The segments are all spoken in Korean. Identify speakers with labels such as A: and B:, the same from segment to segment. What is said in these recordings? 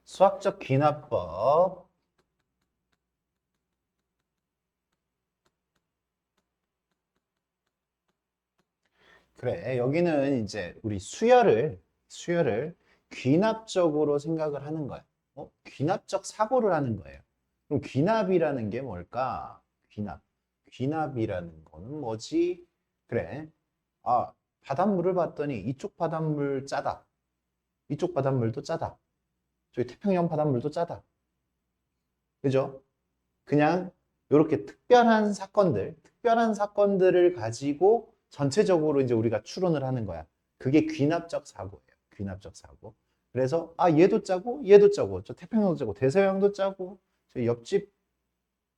A: 수학적 귀납법. 그래, 여기는 이제 우리 수열을 귀납적으로 생각을 하는 거야. 귀납적 사고를 하는 거예요. 그럼 귀납이라는 게 뭘까? 귀납. 귀납이라는 거는 뭐지? 그래. 아, 바닷물을 봤더니 이쪽 바닷물 짜다. 이쪽 바닷물도 짜다. 저기 태평양 바닷물도 짜다. 그죠? 그냥 이렇게 특별한 사건들을 가지고 전체적으로 이제 우리가 추론을 하는 거야. 그게 귀납적 사고예요. 귀납적 사고. 그래서 얘도 짜고 얘도 짜고 저 태평양도 짜고 대서양도 짜고 저 옆집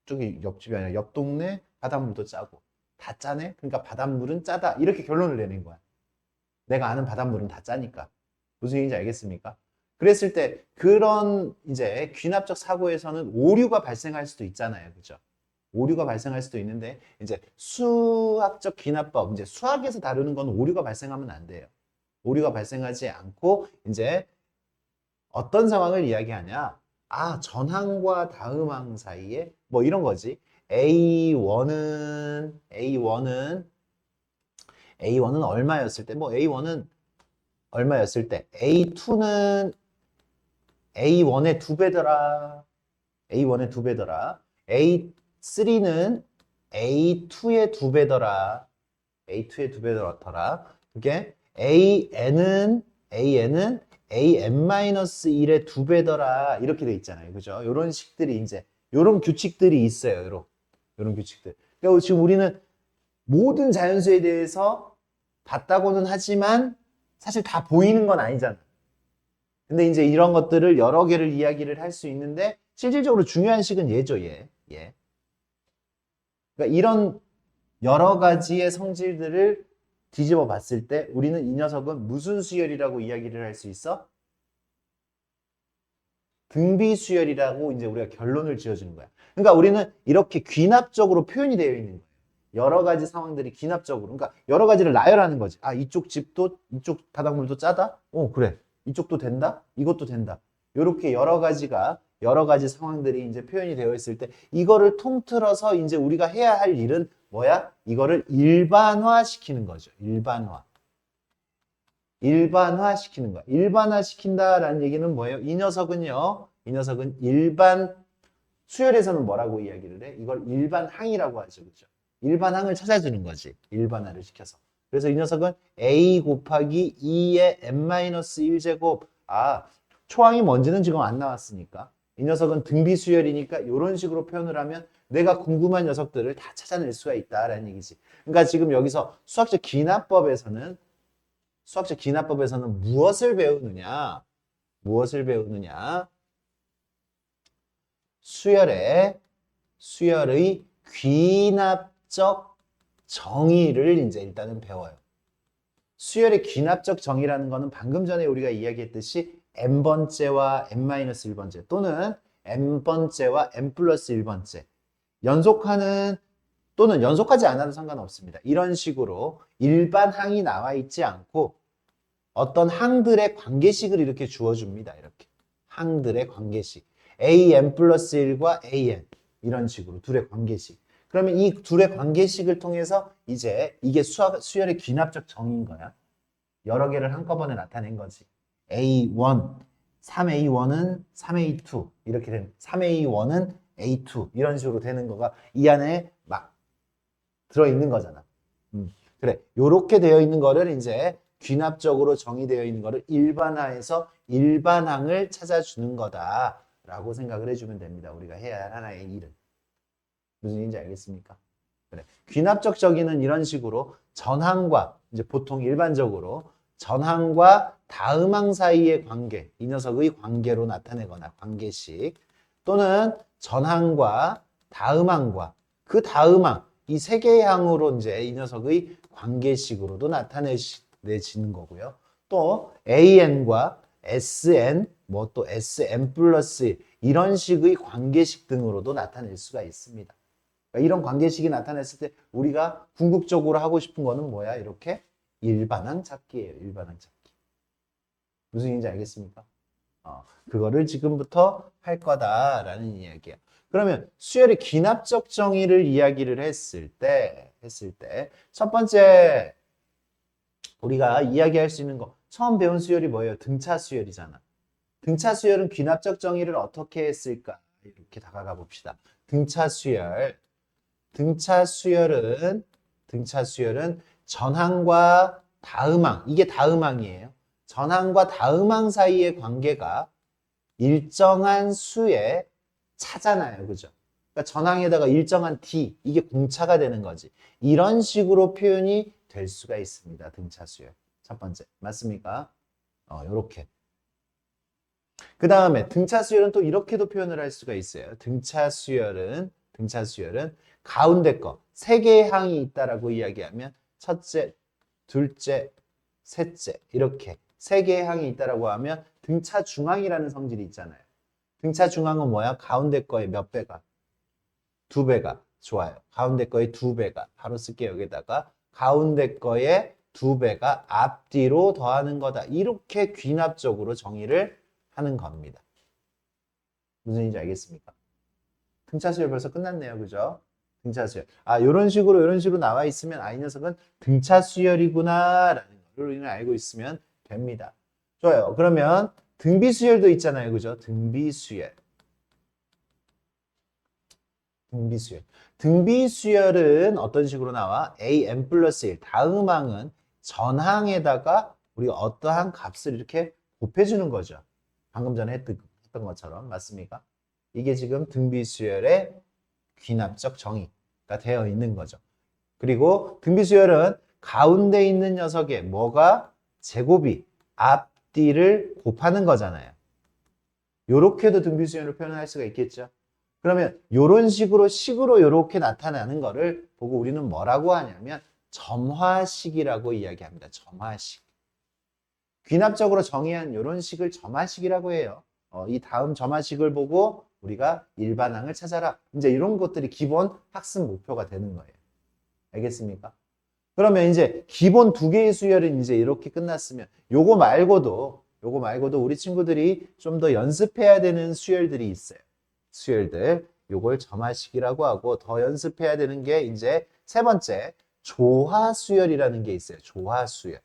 A: 저기 옆집이 아니라 옆 동네 바닷물도 짜고 다 짜네. 그러니까 바닷물은 짜다. 이렇게 결론을 내는 거야. 내가 아는 바닷물은 다 짜니까. 무슨 얘기인지 알겠습니까? 그랬을 때 그런 이제 귀납적 사고에서는 오류가 발생할 수도 있잖아요. 그죠? 오류가 발생할 수도 있는데 이제 수학적 귀납법, 이제 수학에서 다루는 건 오류가 발생하면 안 돼요. 오류가 발생하지 않고 이제 어떤 상황을 이야기하냐? 전항과 다음항 사이에 뭐 이런 거지. A1은 얼마였을 때, 뭐 A1은 얼마였을 때, A2는 A1의 두 배더라. A1의 두 배더라. A3는 A2의 두 배더라. A2의 두 배더라. 그게 AN은 AN-1의 두 배더라. 이렇게 돼 있잖아요. 그죠? 요런 식들이 이제 요런 규칙들이 있어요. 요런 규칙들. 그러니까 지금 우리는 모든 자연수에 대해서 봤다고는 하지만 사실 다 보이는 건 아니잖아. 근데 이제 이런 것들을 여러 개를 이야기를 할 수 있는데 실질적으로 중요한 식은 얘죠, 얘. 얘. 그러니까 이런 여러 가지의 성질들을 뒤집어 봤을 때 우리는 이 녀석은 무슨 수열이라고 이야기를 할 수 있어? 등비 수열이라고 이제 우리가 결론을 지어주는 거야. 그러니까 우리는 이렇게 귀납적으로 표현이 되어 있는 거예요. 여러 가지 상황들이 귀납적으로. 그러니까 여러 가지를 나열하는 거지. 이쪽 집도 이쪽 바닷물도 짜다? 그래. 이쪽도 된다? 이것도 된다. 이렇게 여러 가지 상황들이 이제 표현이 되어 있을 때 이거를 통틀어서 이제 우리가 해야 할 일은 뭐야? 이거를 일반화시키는 거죠. 일반화시키는 거야. 일반화시킨다라는 얘기는 뭐예요? 이 녀석은 일반 수열에서는 뭐라고 이야기를 해? 이걸 일반항이라고 하죠. 그죠? 일반항을 찾아주는 거지. 일반화를 시켜서. 그래서 이 녀석은 a 곱하기 2의 n-1제곱. 초항이 뭔지는 지금 안 나왔으니까. 이 녀석은 등비 수열이니까 이런 식으로 표현을 하면 내가 궁금한 녀석들을 다 찾아낼 수가 있다라는 얘기지. 그러니까 지금 여기서 수학적 기납법에서는 무엇을 배우느냐? 수열의 귀납적 정의를 이제 일단은 배워요. 수열의 귀납적 정의라는 거는 방금 전에 우리가 이야기했듯이 n번째와 n-1번째 또는 n번째와 n 플러스 1번째 연속하는 또는 연속하지 않아도 상관없습니다. 이런 식으로 일반 항이 나와 있지 않고 어떤 항들의 관계식을 이렇게 주어줍니다. 이렇게 항들의 관계식 an 플러스 1과 an 이런 식으로 둘의 관계식. 그러면 이 둘의 관계식을 통해서 이제 이게 수열의 귀납적 정의인 거야. 여러 개를 한꺼번에 나타낸 거지. A1, 3A1은 3A2 이렇게 되는 3A1은 A2 이런 식으로 되는 거가 이 안에 막 들어있는 거잖아. 그래. 요렇게 되어 있는 거를 이제 귀납적으로 정의되어 있는 거를 일반화해서 일반항을 찾아주는 거다라고 생각을 해주면 됩니다. 우리가 해야 할 하나의 일은. 무슨 얘기인지 알겠습니까? 그래. 귀납적 정의는 이런 식으로 전항과 이제 보통 일반적으로 전항과 다음항 사이의 관계, 이 녀석의 관계로 나타내거나 관계식 또는 전항과 다음항과 그 다음항 이 세 개의 항으로 이제 이 녀석의 관계식으로도 나타내지는 거고요. 또 AN과 SN, 뭐 또 SM 플러스 이런 식의 관계식 등으로도 나타낼 수가 있습니다. 그러니까 이런 관계식이 나타났을 때 우리가 궁극적으로 하고 싶은 거는 뭐야? 이렇게 일반항 찾기예요. 일반항 찾기. 무슨 얘기인지 알겠습니까? 그거를 지금부터 할 거다라는 이야기야. 그러면 수열의 귀납적 정의를 이야기를 했을 때 첫 번째 우리가 이야기할 수 있는 거 처음 배운 수열이 뭐예요? 등차 수열이잖아. 등차 수열은 귀납적 정의를 어떻게 했을까? 이렇게 다가가 봅시다. 등차 수열. 등차 수열은 전항과 다음항, 이게 다음항이에요. 전항과 다음항 사이의 관계가 일정한 수의 차잖아요. 그죠? 그러니까 전항에다가 일정한 d, 이게 공차가 되는 거지. 이런 식으로 표현이 될 수가 있습니다. 등차 수열. 첫 번째. 맞습니까? 요렇게. 그 다음에 등차 수열은 또 이렇게도 표현을 할 수가 있어요. 등차 수열은 가운데 거, 세 개의 항이 있다라고 이야기하면 첫째, 둘째, 셋째 이렇게 세 개의 항이 있다라고 하면 등차 중항이라는 성질이 있잖아요. 등차 중항은 뭐야? 가운데 거의 몇 배가? 두 배가. 좋아요. 가운데 거의 두 배가. 바로 쓸게요. 여기다가 가운데 거의 두 배가 앞뒤로 더하는 거다. 이렇게 귀납적으로 정의를 하는 겁니다. 무슨 얘기인지 알겠습니까? 등차 수열 벌써 끝났네요. 그죠? 등차 수열. 요런 식으로 나와 있으면 이 녀석은 등차 수열이구나 라는 걸 우리는 알고 있으면 됩니다. 좋아요. 그러면 등비 수열도 있잖아요. 그죠? 등비 수열. 등비 수열은 어떤 식으로 나와? am 플러스 1. 다음항은 전항에다가 우리가 어떠한 값을 이렇게 곱해주는 거죠. 방금 전에 했던 것처럼. 맞습니까? 이게 지금 등비 수열의 귀납적 정의가 되어 있는 거죠. 그리고 등비 수열은 가운데 있는 녀석의 뭐가 제곱이 앞뒤를 곱하는 거잖아요. 요렇게도 등비 수열을 표현할 수가 있겠죠. 그러면 요런 식으로 요렇게 나타나는 거를 보고 우리는 뭐라고 하냐면 점화식이라고 이야기합니다. 점화식. 귀납적으로 정의한 요런 식을 점화식이라고 해요. 이 다음 점화식을 보고 우리가 일반항을 찾아라. 이제 이런 것들이 기본 학습 목표가 되는 거예요. 알겠습니까? 그러면 이제 기본 두 개의 수열은 이제 이렇게 끝났으면 요거 말고도 우리 친구들이 좀 더 연습해야 되는 수열들이 있어요. 수열들. 요걸 점화식이라고 하고 더 연습해야 되는 게 이제 세 번째 조화수열이라는 게 있어요. 조화수열.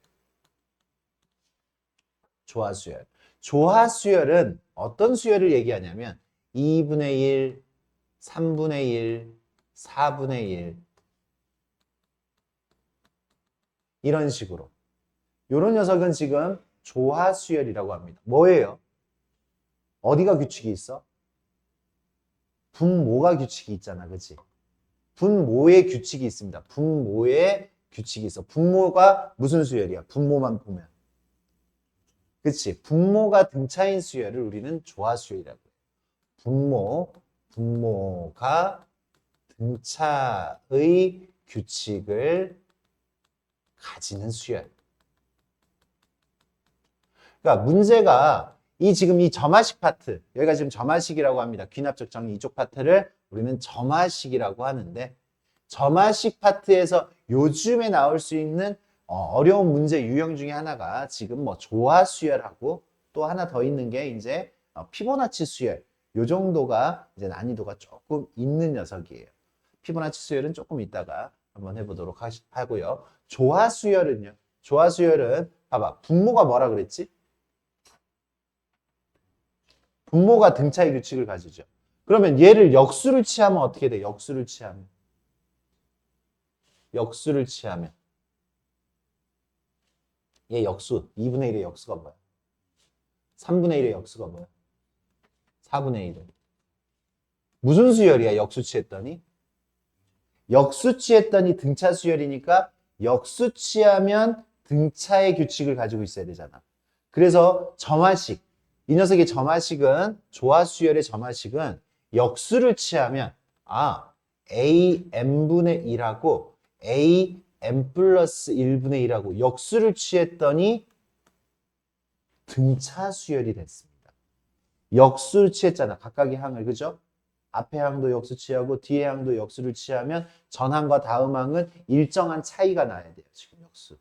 A: 조화수열은 어떤 수열을 얘기하냐면 2분의 1, 3분의 1, 4분의 1 이런 식으로 이런 녀석은 지금 조화수열이라고 합니다. 뭐예요? 어디가 규칙이 있어? 분모가 규칙이 있잖아. 그치? 분모의 규칙이 있습니다. 분모의 규칙이 있어. 분모가 무슨 수열이야? 분모만 보면. 그치? 분모가 등차인 수열을 우리는 조화수열이라고 해요. 분모가 등차의 규칙을 가지는 수열. 그러니까 문제가 지금 이 점화식 파트, 여기가 지금 점화식이라고 합니다. 귀납적 정의 이쪽 파트를 우리는 점화식이라고 하는데 점화식 파트에서 요즘에 나올 수 있는 어려운 문제 유형 중에 하나가 지금 뭐 조화수열하고 또 하나 더 있는 게 이제 피보나치 수열. 요 정도가 이제 난이도가 조금 있는 녀석이에요. 피보나치 수열은 조금 이따가 한번 해보도록 하고요. 조화수열은요. 조화수열은 봐봐. 분모가 뭐라 그랬지? 분모가 등차의 규칙을 가지죠. 그러면 얘를 역수를 취하면 어떻게 돼? 역수를 취하면 얘 역수 2분의 1의 역수가 뭐야? 3분의 1의 역수가 뭐야? 4분의 1은 무슨 수열이야? 역수 취했더니 등차 수열이니까 역수 취하면 등차의 규칙을 가지고 있어야 되잖아. 그래서 점화식, 이 녀석의 점화식은 조화수열의 점화식은 역수를 취하면 am분의 1하고 am 플러스 1분의 1하고 역수를 취했더니 등차 수열이 됐습니다. 역수를 취했잖아. 각각의 항을. 그죠? 앞의 항도 역수 취하고 뒤의 항도 역수를 취하면 전항과 다음 항은 일정한 차이가 나야 돼요. 지금 역수.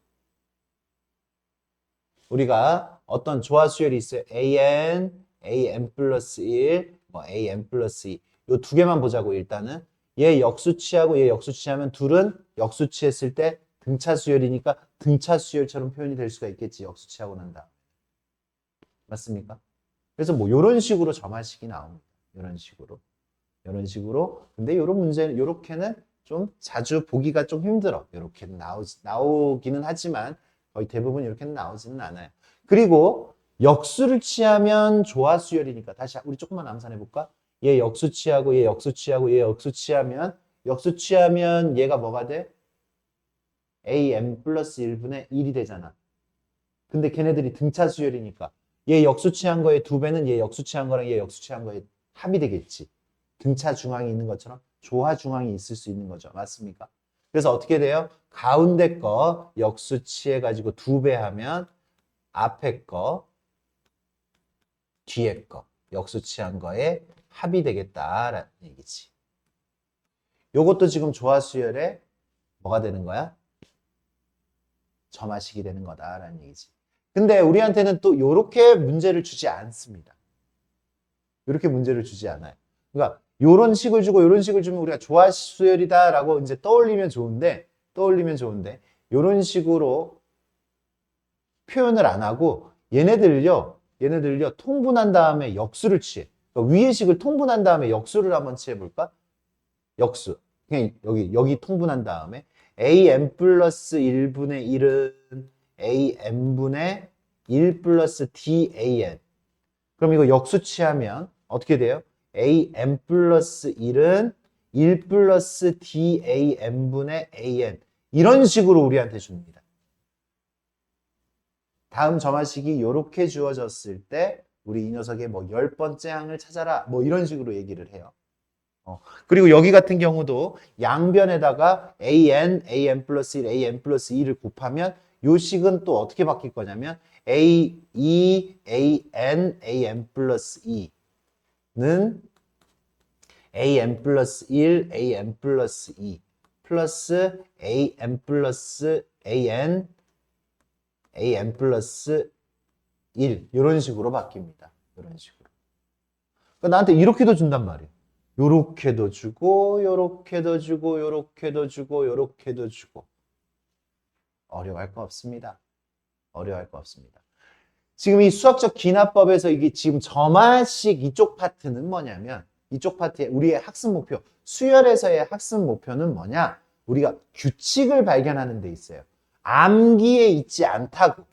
A: 우리가 어떤 조화수열이 있어요. an, an 플러스 1, 뭐 an 플러스 2. 요 두 개만 보자고 일단은. 얘 역수치하고 얘 역수치하면 둘은 역수치했을 때 등차 수열이니까 등차 수열처럼 표현이 될 수가 있겠지. 역수치하고 난 다음. 맞습니까? 그래서 뭐 이런 식으로 점화식이 나옵니다. 이런 식으로. 이런 식으로. 근데 이런 문제는 요렇게는 좀 자주 보기가 좀 힘들어. 이렇게는 나오기는 하지만 거의 대부분 이렇게는 나오지는 않아요. 그리고 역수를 취하면 조화수열이니까 다시 우리 조금만 암산해 볼까? 얘 역수치하고 얘 역수치하고 얘 역수치하면 얘가 뭐가 돼? am 플러스 1분의 1이 되잖아. 근데 걔네들이 등차 수열이니까 얘 역수치한 거의 두 배는 얘 역수치한 거랑 얘 역수치한 거의 합이 되겠지. 등차 중앙이 있는 것처럼 조화 중앙이 있을 수 있는 거죠. 맞습니까? 그래서 어떻게 돼요? 가운데 거 역수치해가지고 두 배 하면 앞에 거, 뒤에 거 역수치한 거에 합이 되겠다라는 얘기지. 요것도 지금 조화수열에 뭐가 되는 거야? 점화식이 되는 거다라는 얘기지. 근데 우리한테는 또 요렇게 문제를 주지 않습니다. 요렇게 문제를 주지 않아요. 그러니까 요런 식을 주고 요런 식을 주면 우리가 조화수열이다라고 이제 떠올리면 좋은데 요런 식으로 표현을 안 하고 얘네들요 통분한 다음에 역수를 취해. 그러니까 위의 식을 통분한 다음에 역수를 한번 취해 볼까? 역수. 그냥 여기 통분한 다음에 am 플러스 1분의 1은 am분의 1 플러스 dan. 그럼 이거 역수 취하면 어떻게 돼요? am 플러스 1은 1 플러스 dan분의 an. 이런 식으로 우리한테 줍니다. 다음 점화식이 이렇게 주어졌을 때 우리 이 녀석의 뭐 10번째 항을 찾아라 뭐 이런 식으로 얘기를 해요. 그리고 여기 같은 경우도 양변에다가 an 플러스 1, an 플러스 2를 곱하면 요 식은 또 어떻게 바뀔 거냐면 an 플러스 2는 an 플러스 1, an 플러스 2 플러스 an 플러스 an 플러스 1 이런 식으로 바뀝니다. 이런 식으로. 그러니까 나한테 이렇게도 준단 말이에요. 요렇게도 주고 요렇게도 주고 요렇게도 주고 요렇게도 주고. 어려워할 거 없습니다. 어려워할 거 없습니다. 지금 이 수학적 기납법에서 이게 지금 점화식 이쪽 파트는 뭐냐면 이쪽 파트의 우리의 학습 목표, 수열에서의 학습 목표는 뭐냐? 우리가 규칙을 발견하는 데 있어요. 암기에 있지 않다고.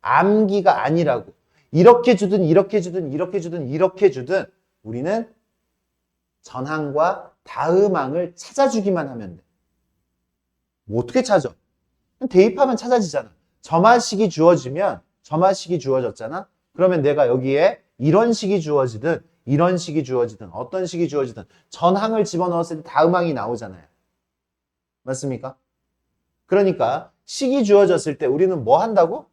A: 암기가 아니라고. 이렇게 주든 이렇게 주든 이렇게 주든 이렇게 주든 우리는 전항과 다음항을 찾아주기만 하면 돼. 뭐 어떻게 찾아? 대입하면 찾아지잖아. 점화식이 주어졌잖아. 그러면 내가 여기에 이런 식이 주어지든 이런 식이 주어지든 어떤 식이 주어지든 전항을 집어넣었을 때 다음항이 나오잖아요. 맞습니까? 그러니까 식이 주어졌을 때 우리는 뭐 한다고?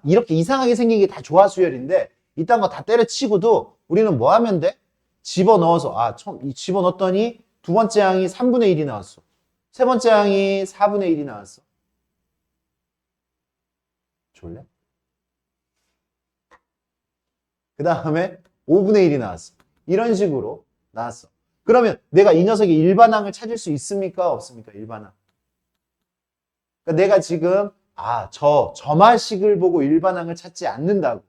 A: 이렇게 이상하게 생긴 게 다 조화수열인데 이딴 거 다 때려치고도 우리는 뭐 하면 돼? 집어넣어서 집어넣었더니 두 번째 항이 3분의 1이 나왔어. 세 번째 항이 4분의 1이 나왔어. 졸래? 그 다음에 5분의 1이 나왔어. 이런 식으로 나왔어. 그러면 내가 이 녀석의 일반항을 찾을 수 있습니까? 없습니까? 일반항. 그러니까 내가 지금 점화식을 보고 일반항을 찾지 않는다고.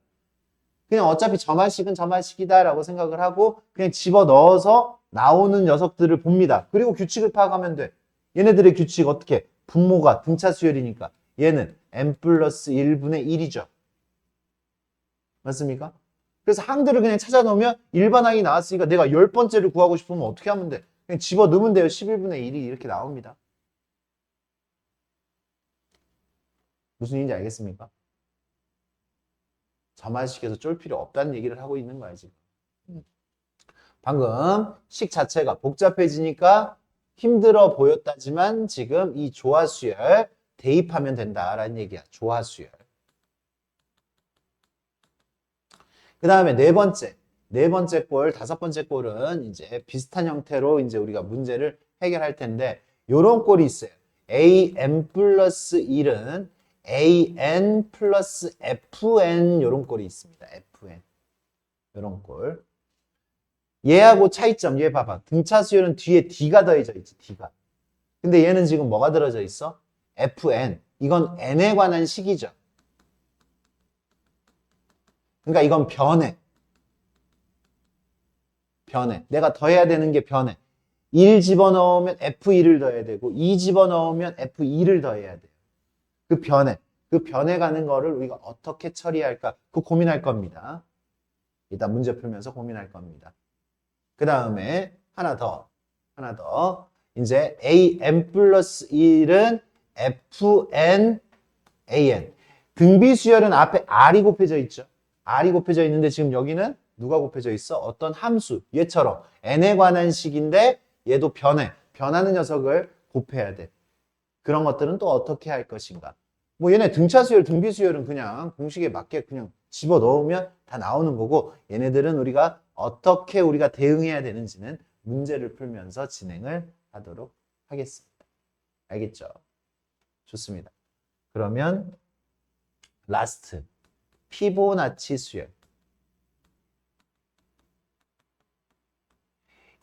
A: 그냥 어차피 점화식은 점화식이다라고 생각을 하고 그냥 집어넣어서 나오는 녀석들을 봅니다. 그리고 규칙을 파악하면 돼. 얘네들의 규칙 어떻게? 분모가 등차 수열이니까 얘는 n 플러스 1분의 1이죠. 맞습니까? 그래서 항들을 그냥 찾아 놓으면 일반항이 나왔으니까 내가 10번째를 구하고 싶으면 어떻게 하면 돼? 그냥 집어 넣으면 돼요. 11분의 1이 이렇게 나옵니다. 무슨 얘기인지 알겠습니까? 점화식에서 쫄 필요 없다는 얘기를 하고 있는 거야, 지금. 방금 식 자체가 복잡해지니까 힘들어 보였다지만 지금 이 조화수열 대입하면 된다라는 얘기야. 조화수열. 그 다음에 네 번째 꼴, 다섯 번째 꼴은 이제 비슷한 형태로 이제 우리가 문제를 해결할 텐데 요런 꼴이 있어요. an 플러스 1은 an 플러스 fn 요런 꼴이 있습니다. fn. 이런 꼴. 얘하고 차이점, 얘 봐봐. 등차 수열은 뒤에 D가 더해져 있지, D가. 근데 얘는 지금 뭐가 들어져 있어? Fn. 이건 n에 관한 식이죠. 그러니까 이건 변해. 변해. 내가 더해야 되는 게 변해. 1 집어넣으면 F1을 더해야 되고 2 집어넣으면 F2를 더해야 돼요. 그 변해. 그 변해가는 거를 우리가 어떻게 처리할까? 그거 고민할 겁니다. 일단 문제 풀면서 고민할 겁니다. 그 다음에 하나 더. 이제 an 플러스 1은 fn an. 등비수열은 앞에 r이 곱해져 있죠. r이 곱해져 있는데 지금 여기는 누가 곱해져 있어? 어떤 함수. 얘처럼 n에 관한 식인데 얘도 변해. 변하는 녀석을 곱해야 돼. 그런 것들은 또 어떻게 할 것인가. 뭐 얘네 등차수열, 등비수열은 그냥 공식에 맞게 그냥 집어넣으면 다 나오는 거고 얘네들은 어떻게 우리가 대응해야 되는지는 문제를 풀면서 진행을 하도록 하겠습니다. 알겠죠? 좋습니다. 그러면 라스트 피보나치 수열.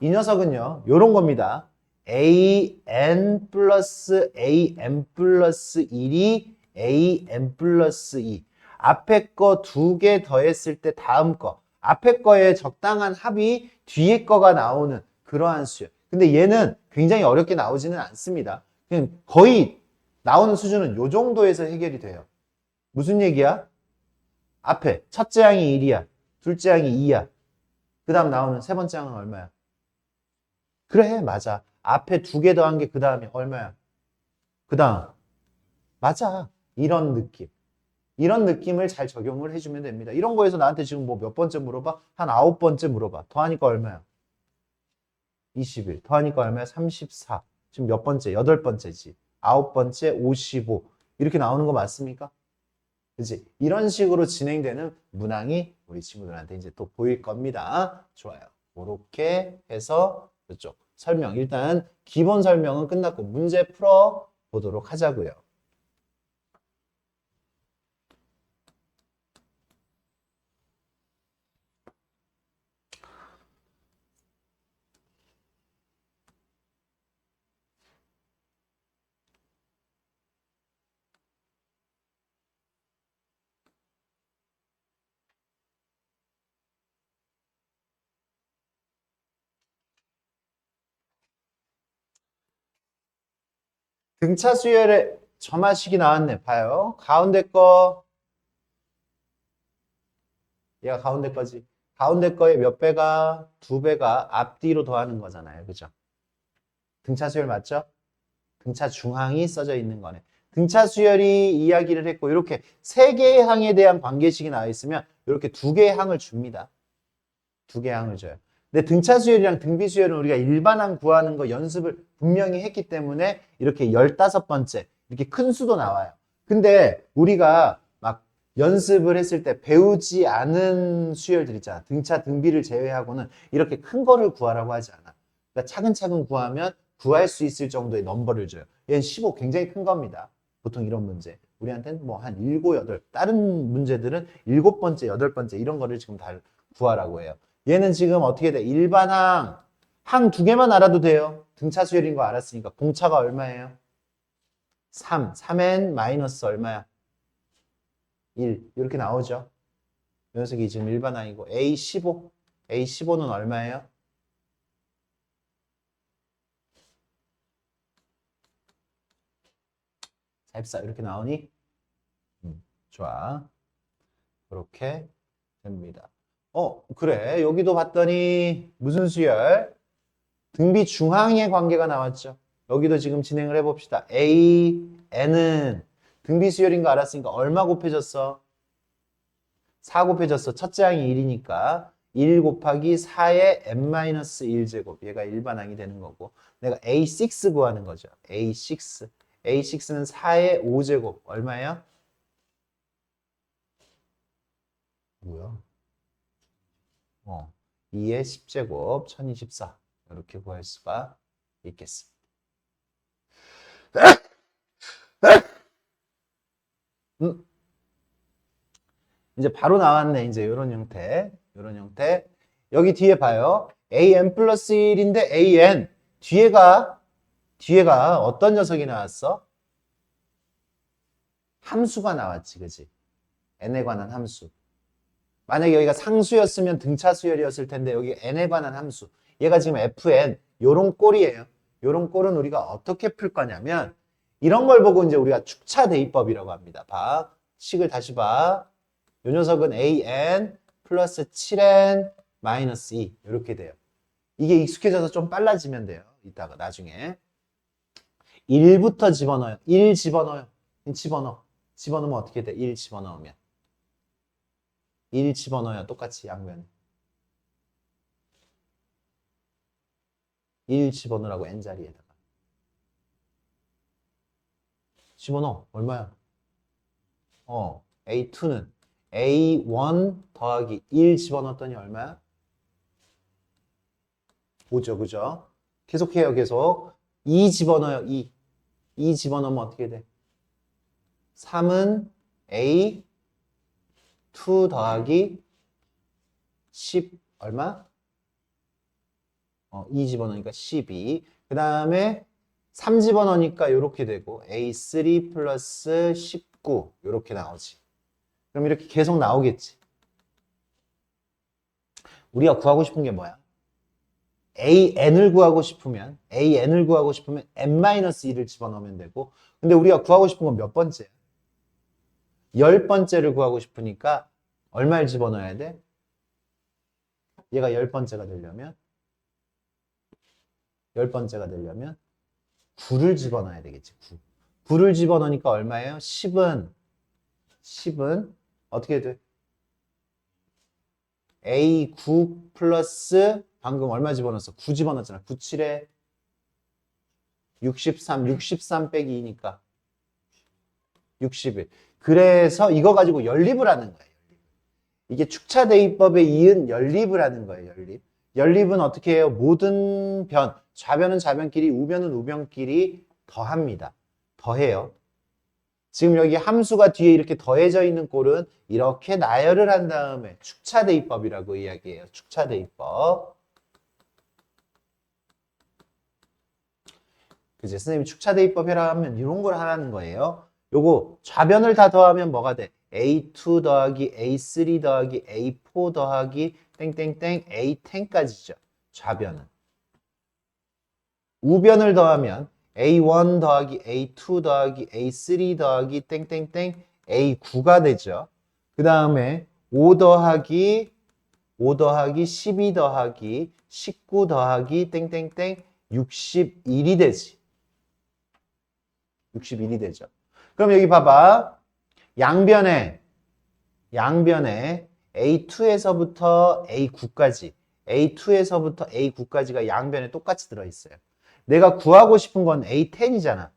A: 이 녀석은요, 요런 겁니다. an 플러스 am 플러스 1이 am 플러스 2. 앞에 거 두 개 더했을 때 다음 거. 앞에 거에 적당한 합이 뒤에 거가 나오는 그러한 수열. 근데 얘는 굉장히 어렵게 나오지는 않습니다. 그냥 거의 나오는 수준은 요 정도에서 해결이 돼요. 무슨 얘기야? 앞에 첫째 항이 1이야. 둘째 항이 2야. 그 다음 나오는 세 번째 항은 얼마야? 그래, 맞아. 앞에 두 개 더한 게 그 다음에 얼마야? 그 다음. 맞아. 이런 느낌. 이런 느낌을 잘 적용을 해주면 됩니다. 이런 거에서 나한테 지금 뭐 몇 번째 물어봐? 한 9번째 물어봐. 더하니까 얼마야? 21. 더하니까 얼마야? 34. 지금 몇 번째? 8번째지. 9번째 55. 이렇게 나오는 거 맞습니까? 그치? 이런 식으로 진행되는 문항이 우리 친구들한테 이제 또 보일 겁니다. 좋아요. 그렇게 해서 이쪽 설명. 일단 기본 설명은 끝났고 문제 풀어 보도록 하자고요. 등차 수열의 점화식이 나왔네. 봐요. 가운데 거, 얘가 가운데 거지. 가운데 거의 몇 배가? 2배가 앞뒤로 더하는 거잖아요. 그죠? 등차 수열 맞죠? 등차 중항이 써져 있는 거네. 등차 수열이 이야기를 했고 이렇게 3개의 항에 대한 관계식이 나와 있으면 이렇게 2개의 항을 줍니다. 2개의 항을 줘요. 근데 등차 수열이랑 등비 수열은 우리가 일반항 구하는 거 연습을 분명히 했기 때문에 이렇게 15번째 이렇게 큰 수도 나와요. 근데 우리가 막 연습을 했을 때 배우지 않은 수열들 있잖아. 등차 등비를 제외하고는 이렇게 큰 거를 구하라고 하지 않아. 그러니까 차근차근 구하면 구할 수 있을 정도의 넘버를 줘요. 얘는 15 굉장히 큰 겁니다. 보통 이런 문제. 우리한테는 뭐 한 7, 8. 다른 문제들은 7번째, 8번째 이런 거를 지금 다 구하라고 해요. 얘는 지금 어떻게 돼? 일반항, 항 2개만 알아도 돼요. 등차 수열인 거 알았으니까. 공차가 얼마예요? 3. 3n 마이너스 얼마야? 1. 이렇게 나오죠. 이 녀석이 지금 일반항이고. A15. A15는 얼마예요? 44. 이렇게 나오니? 좋아. 그렇게 됩니다. 그래. 여기도 봤더니 무슨 수열? 등비 중항의 관계가 나왔죠. 여기도 지금 진행을 해봅시다. A, N은 등비 수열인 거 알았으니까 얼마 곱해졌어? 4 곱해졌어. 첫째 항이 1이니까 1 곱하기 4의 n-1제곱. 얘가 일반항이 되는 거고. 내가 A6 구하는 거죠. A6. A6는 4의 5제곱. 얼마예요? 뭐야? 2의 10제곱 1024 이렇게 구할 수가 있겠습니다. 이제 바로 나왔네. 이제 이런 형태. 이런 형태. 여기 뒤에 봐요. an 플러스 1인데 an 뒤에가 어떤 녀석이 나왔어? 함수가 나왔지, 그지? n에 관한 함수. 만약에 여기가 상수였으면 등차 수열이었을 텐데 여기 n에 관한 함수. 얘가 지금 fn 요런 꼴이에요. 요런 꼴은 우리가 어떻게 풀 거냐면 이런 걸 보고 이제 우리가 축차 대입법이라고 합니다. 봐. 식을 다시 봐. 요 녀석은 an 플러스 7n 마이너스 2 이렇게 돼요. 이게 익숙해져서 좀 빨라지면 돼요. 이따가 나중에 1부터 집어넣어요. 1 집어넣어요. 집어넣으면 어떻게 돼? 1 집어넣으면 1 집어넣어요. 똑같이 양면에 1 집어넣으라고 n자리에다가 집어넣어. 얼마야? A2는 A1 더하기 1 집어넣었더니 얼마야? 5죠, 그죠? 계속해요, 계속. 2 집어넣어요, 2. 2 집어넣으면 어떻게 돼? 3은 A2 더하기 10 얼마? 2 집어넣으니까 12. 그 다음에 3 집어넣으니까 이렇게 되고 A3 플러스 19 이렇게 나오지. 그럼 이렇게 계속 나오겠지. 우리가 구하고 싶은 게 뭐야? an을 구하고 싶으면 n-1을 집어넣으면 되고 근데 우리가 구하고 싶은 건 몇 번째야? 10번째를 구하고 싶으니까 얼마를 집어넣어야 돼? 얘가 10번째가 되려면 9를 집어넣어야 되겠지. 9를 집어넣으니까 얼마예요? 10은 어떻게 돼? A9 플러스 방금 얼마 집어넣었어? 9 집어넣었잖아. 9, 7에 63 빼기 2니까 61. 그래서 이거 가지고 연립을 하는 거예요. 이게 축차대입법에 이은 연립을 하는 거예요. 연립은 어떻게 해요? 모든 변, 좌변은 좌변끼리, 우변은 우변끼리 더합니다. 더해요. 지금 여기 함수가 뒤에 이렇게 더해져 있는 꼴은 이렇게 나열을 한 다음에 축차대입법이라고 이야기해요. 축차대입법. 그치? 선생님이 축차대입법 해라 하면 이런 걸 하라는 거예요. 요거 좌변을 다 더하면 뭐가 돼? A2 더하기 A3 더하기 A4 더하기 땡땡땡 A10까지죠. 좌변은. 우변을 더하면 A1 더하기 A2 더하기 A3 더하기 땡땡땡 A9가 되죠. 그 다음에 5 더하기 12 더하기 19 더하기 땡땡땡 61이 되지. 61이 되죠. 그럼 여기 봐봐. 양변에 A2에서부터 A9까지가 양변에 똑같이 들어있어요. 내가 구하고 싶은 건 A10이잖아.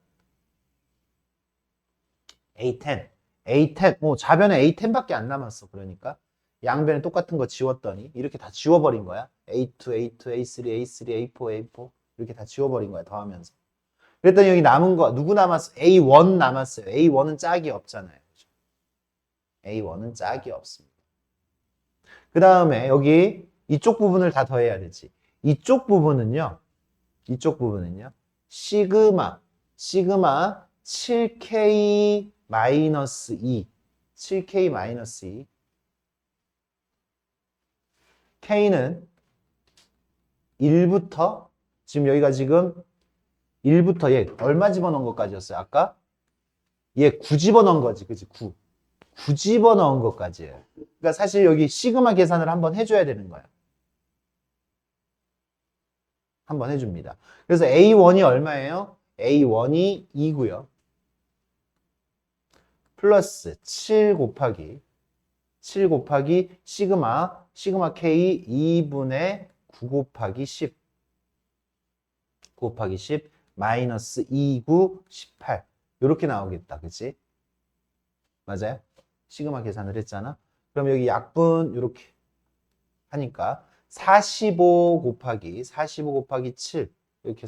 A: A10. 좌변에 A10밖에 안 남았어. 그러니까 양변에 똑같은 거 지웠더니 이렇게 다 지워버린 거야. A2, A3, A4 이렇게 다 지워버린 거야. 더하면서. 그랬더니 여기 남은 거 누구 남았어? A1 남았어요. A1은 짝이 없잖아요. A1은 짝이 없습니다. 그 다음에 여기 이쪽 부분을 다 더해야 되지. 이쪽 부분은요. 시그마 7K-2 7K-2 K는 1부터 지금 여기가 지금 1부터 얘 얼마 집어넣은 것까지였어요? 아까? 얘 9 집어넣은 거지. 그치? 9 집어넣은 것까지예요. 그러니까 사실 여기 시그마 계산을 한번 해줘야 되는 거야. 한번 해줍니다. 그래서 A1이 얼마예요? A1이 2고요. 플러스 7 곱하기 시그마 K 2분의 9 곱하기 10 마이너스 2, 9, 18 이렇게 나오겠다. 그치? 맞아요? 시그마 계산을 했잖아. 그럼 여기 약분 이렇게 하니까 45 곱하기 7 이렇게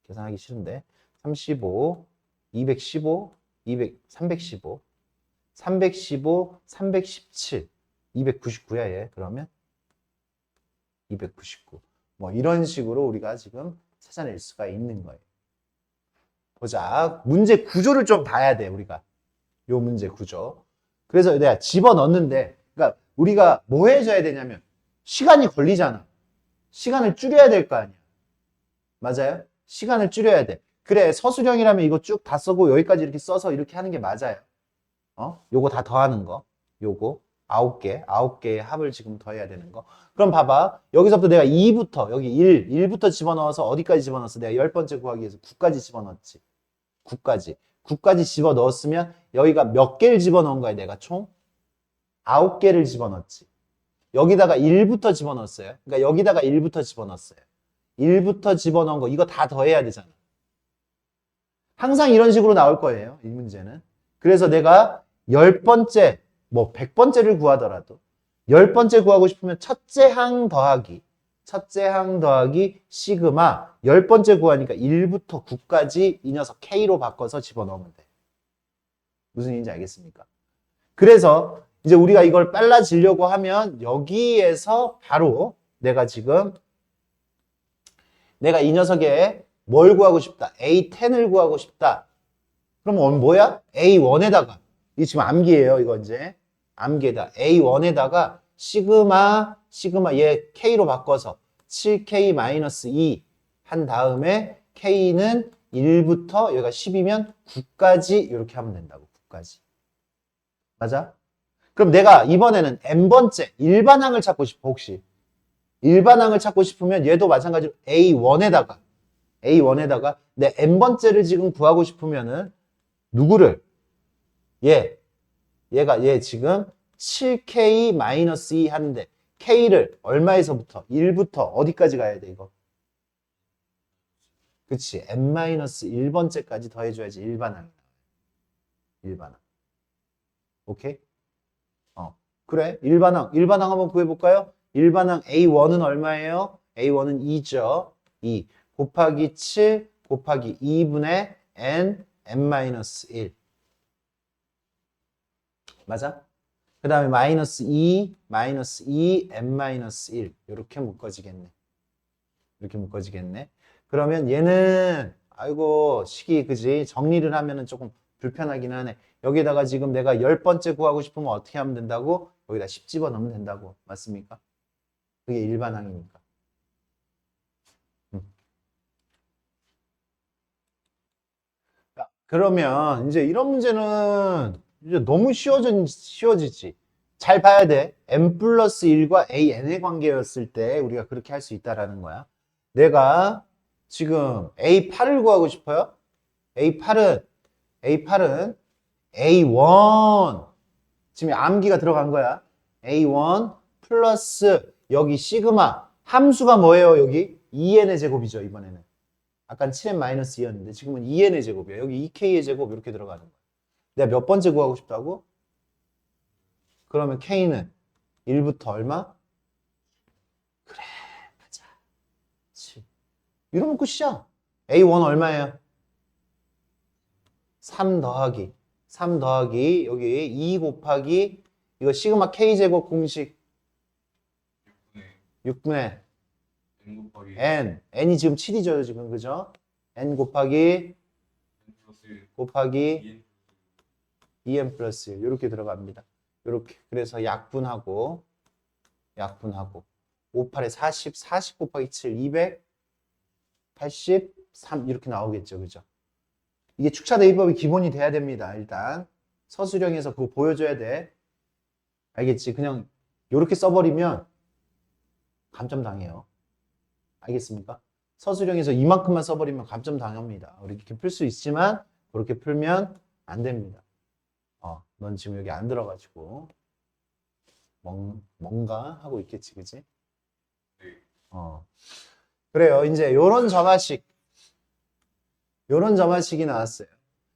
A: 계산하기 싫은데 35 215 317 299야 얘. 그러면 299. 뭐 이런 식으로 우리가 지금 찾아낼 수가 있는 거예요. 보자. 문제 구조를 좀 봐야 돼, 우리가. 요 문제 구조. 그래서 내가 집어넣는데, 그러니까 우리가 뭐 해줘야 되냐면, 시간이 걸리잖아. 시간을 줄여야 될 거 아니야. 맞아요? 시간을 줄여야 돼. 그래, 서술형이라면 이거 쭉 다 쓰고 여기까지 이렇게 써서 이렇게 하는 게 맞아요. 요거 다 더하는 거. 요거. 9개의 합을 지금 더해야 되는 거. 그럼 봐봐. 여기서부터 내가 2부터, 여기 1부터 집어넣어서 어디까지 집어넣었어? 내가 10번째 구하기 위해서 9까지 집어넣었지. 9까지 집어넣었으면 여기가 몇 개를 집어넣은 거야, 내가 총? 9개를 집어넣었지. 여기다가 1부터 집어넣었어요. 그러니까 여기다가 1부터 집어넣었어요. 1부터 집어넣은 거, 이거 다 더해야 되잖아. 항상 이런 식으로 나올 거예요, 이 문제는. 그래서 내가 10번째, 뭐 100번째를 구하더라도 10번째 구하고 싶으면 첫째 항 더하기 시그마 10번째 구하니까 1부터 9까지 이 녀석 K로 바꿔서 집어넣으면 돼. 무슨 얘기인지 알겠습니까? 그래서 이제 우리가 이걸 빨라지려고 하면 여기에서 바로 내가 이 녀석에 뭘 구하고 싶다? A10을 구하고 싶다. 그럼 뭐야? A1에다가 이 지금 암기예요. 이거 이제 암기에다 A1에다가 시그마 얘 K로 바꿔서 7K-2 한 다음에 K는 1부터 여기가 10이면 9까지 이렇게 하면 된다고. 9까지. 맞아? 그럼 내가 이번에는 n번째 일반항을 찾고 싶어. 혹시 일반항을 찾고 싶으면 얘도 마찬가지로 A1에다가 내 n번째를 지금 구하고 싶으면은 누구를? 얘 지금 7K-2 하는데 K를 얼마에서부터? 1부터 어디까지 가야 돼 이거? 그치, n-1번째까지 더해줘야지 일반항. 오케이? 그래, 일반항 한번 구해볼까요? 일반항 A1은 얼마예요? A1은 2죠. 2 곱하기 7 곱하기 2분의 n-1 맞아? 그 다음에 마이너스 2 n-1 이렇게 묶어지겠네. 그러면 얘는 아이고 식이 그지? 정리를 하면은 조금 불편하긴 하네. 여기다가 지금 내가 10번째 구하고 싶으면 어떻게 하면 된다고? 여기다 10 집어넣으면 된다고. 맞습니까? 그게 일반항이니까. 그러면 이제 이런 문제는 이제 너무 쉬워지지. 잘 봐야 돼. n 플러스 1과 an의 관계였을 때 우리가 그렇게 할 수 있다라는 거야. 내가 지금 A8을 구하고 싶어요. A8은 A1 지금 암기가 들어간 거야. A1 플러스 여기 시그마 함수가 뭐예요? 여기 2n의 제곱이죠. 이번에는 아까 7n-2였는데 지금은 2n의 제곱이야. 여기 2k의 제곱 이렇게 들어가는 거야. 내가 몇 번째 구하고 싶다고? 그러면 k는 1부터 얼마? 그래, 맞아. 7. 이러면 끝이야. A1 얼마예요? 3 더하기 여기 2 곱하기 이거 시그마 k제곱 공식 6분의 n이 지금 7이죠 지금 그죠? n 곱하기 2n 플러스 1 이렇게 들어갑니다. 이렇게 그래서 약분하고 5, 8에 40 곱하기 7 283 이렇게 나오겠죠 그죠? 이게 축차 대입법이 기본이 돼야 됩니다. 일단 서술형에서 그거 보여줘야 돼. 알겠지? 그냥 이렇게 써버리면 감점 당해요. 알겠습니까? 서술형에서 이만큼만 써버리면 감점 당합니다. 이렇게 풀 수 있지만 그렇게 풀면 안 됩니다. 넌 지금 여기 안 들어가지고 뭔가 하고 있겠지, 그지? 그래요. 이제 요런 점화식이 나왔어요.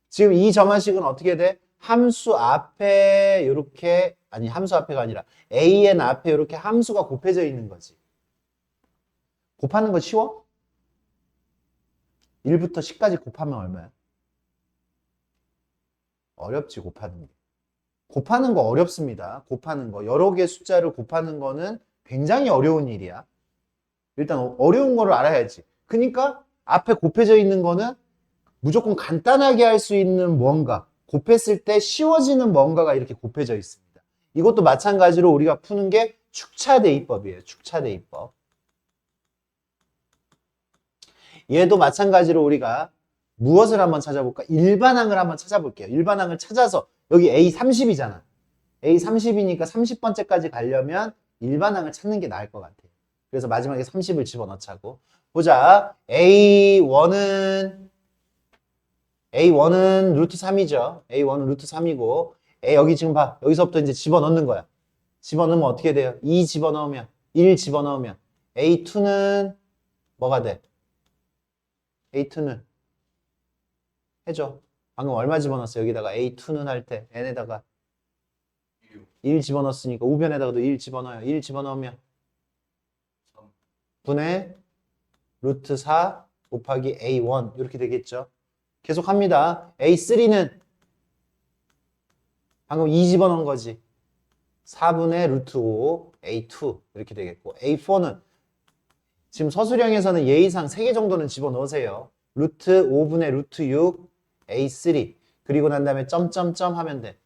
A: 지금 이 점화식은 어떻게 돼? 함수 앞에 이렇게 아니 함수 앞에가 아니라 an 앞에 이렇게 함수가 곱해져 있는 거지. 곱하는 거 쉬워? 1부터 10까지 곱하면 얼마야? 어렵지 곱하는 게. 곱하는 거 어렵습니다. 곱하는 거. 여러 개 숫자를 곱하는 거는 굉장히 어려운 일이야. 일단 어려운 거를 알아야지. 그러니까 앞에 곱해져 있는 거는 무조건 간단하게 할 수 있는 뭔가, 곱했을 때 쉬워지는 뭔가가 이렇게 곱해져 있습니다. 이것도 마찬가지로 우리가 푸는 게 축차대입법이에요. 축차대입법. 얘도 마찬가지로 우리가 무엇을 한번 찾아볼까? 일반항을 한번 찾아볼게요. 일반항을 찾아서 여기 A30이잖아. A30이니까 30번째까지 가려면 일반항을 찾는 게 나을 것 같아요. 그래서 마지막에 30을 집어넣자고. 보자. A1은 루트 3이죠. A1은 루트 3이고 여기 지금 봐. 여기서부터 이제 집어넣는 거야. 집어넣으면 어떻게 돼요? 2 집어넣으면 1 집어넣으면 A2는 뭐가 돼? A2는 해줘. 방금 얼마 집어넣었어? 여기다가 A2는 할 때 n에다가 1 집어넣었으니까 우변에다가도 1 집어넣어요. 1 집어넣으면 분의 루트 4 곱하기 A1 이렇게 되겠죠. 계속 합니다. A3는 방금 2 집어넣은 거지. 4분의 루트 5 A2 이렇게 되겠고 A4는 지금 서술형에서는 예의상 3개 정도는 집어넣으세요. 루트 5분의 루트 6 A3 그리고 난 다음에 점점점 하면 돼.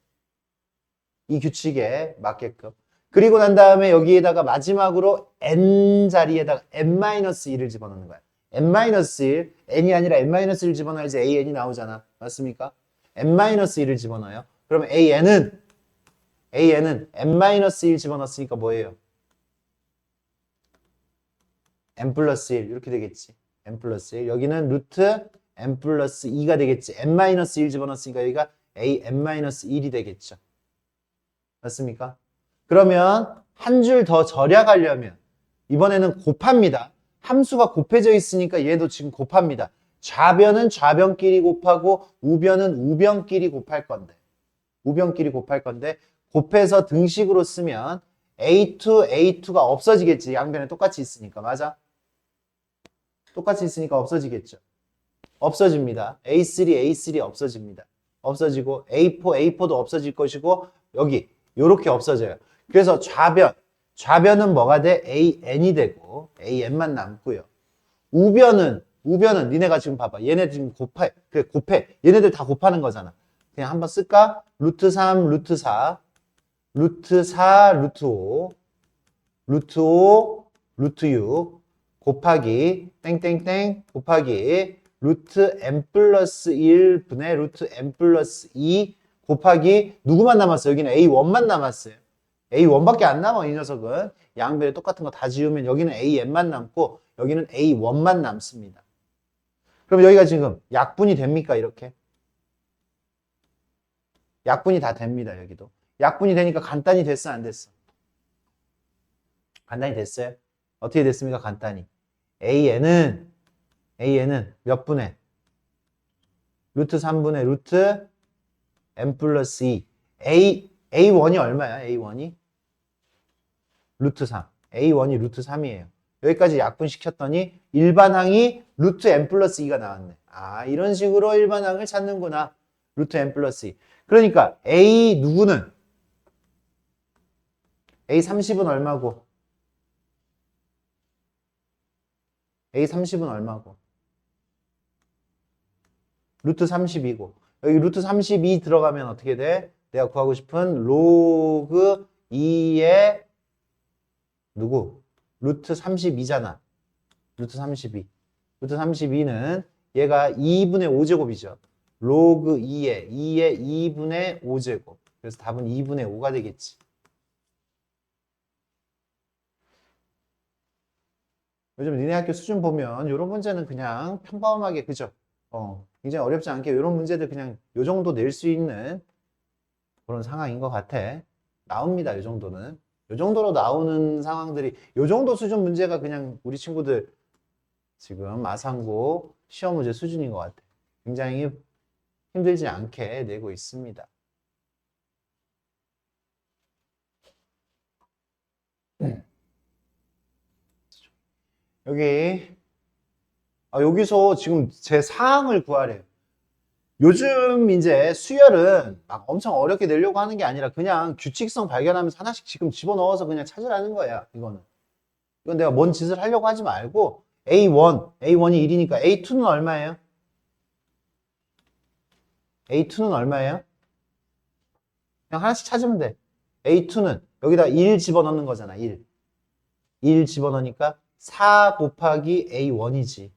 A: 이 규칙에 맞게끔. 그리고 난 다음에 여기에다가 마지막으로 n 자리에다가 n-1을 집어넣는 거야. n-1, n이 아니라 n-1을 집어넣어야지 an이 나오잖아. 맞습니까? n-1을 집어넣어요. 그러면 an은 n-1 집어넣었으니까 뭐예요? n 플러스 1 이렇게 되겠지. n 플러스 1 여기는 루트 n 플러스 2가 되겠지. n-1 집어넣었으니까 여기가 a n-1이 되겠죠. 맞습니까? 그러면 한 줄 더 절약하려면 이번에는 곱합니다. 함수가 곱해져 있으니까 얘도 지금 곱합니다. 좌변은 좌변끼리 곱하고 우변은 우변끼리 곱할 건데 곱해서 등식으로 쓰면 A2가 없어지겠지. 양변에 똑같이 있으니까. 맞아? 똑같이 있으니까 없어지겠죠. 없어집니다. A3 없어집니다. 없어지고 A4도 없어질 것이고 여기 요렇게 없어져요. 그래서 좌변은 뭐가 돼? AN이 되고 AN만 남고요. 우변은 니네가 지금 봐봐. 얘네 지금 곱해. 얘네들 다 곱하는 거잖아. 그냥 한번 쓸까? 루트 3, 루트 4, 루트 4, 루트 5, 루트 5, 루트 6 곱하기 땡땡땡 곱하기 루트 n 플러스 1 분의 루트 n 플러스 2 곱하기 누구만 남았어요? 여기는 A1만 남았어요. A1밖에 안 남아 이 녀석은. 양변에 똑같은 거 다 지우면 여기는 AN만 남고 여기는 A1만 남습니다. 그럼 여기가 지금 약분이 됩니까? 이렇게? 약분이 다 됩니다. 여기도. 약분이 되니까 간단히 됐어? 안 됐어? 간단히 됐어요? 어떻게 됐습니까? 간단히. AN은 몇 분의? 루트 3분의 루트 n 플러스 2. A1이 얼마야? A1이? 루트 3. A1이 루트 3이에요. 여기까지 약분시켰더니 일반항이 루트 n 플러스 2가 나왔네. 아, 이런 식으로 일반항을 찾는구나. 루트 n 플러스 2. 그러니까 누구는? A30은 얼마고? A30은 얼마고? 루트 32고. 여기 루트 32 들어가면 어떻게 돼? 내가 구하고 싶은 로그 2의 누구? 루트 32잖아. 루트 32. 루트 32는 얘가 2분의 5제곱이죠. 로그 2의 2분의 5제곱. 그래서 답은 2분의 5가 되겠지. 요즘 니네 학교 수준 보면 이런 문제는 그냥 평범하게 그죠? 굉장히 어렵지 않게 이런 문제들 그냥 요 정도 낼 수 있는 그런 상황인 것 같아. 나옵니다. 이 정도는. 이 정도로 나오는 상황들이 이 정도 수준 문제가 그냥 우리 친구들 지금 마상고 시험 문제 수준인 것 같아. 굉장히 힘들지 않게 내고 있습니다. 여기서 지금 제 사항을 구하래요. 요즘 이제 수열은 막 엄청 어렵게 내려고 하는 게 아니라 그냥 규칙성 발견하면서 하나씩 지금 집어넣어서 그냥 찾으라는 거야, 이거는. 이건 내가 뭔 짓을 하려고 하지 말고 A1이 1이니까 A2는 얼마예요? A2는 얼마예요? 그냥 하나씩 찾으면 돼. A2는 여기다 1 집어넣는 거잖아. 1 집어넣으니까 4 곱하기 A1이지.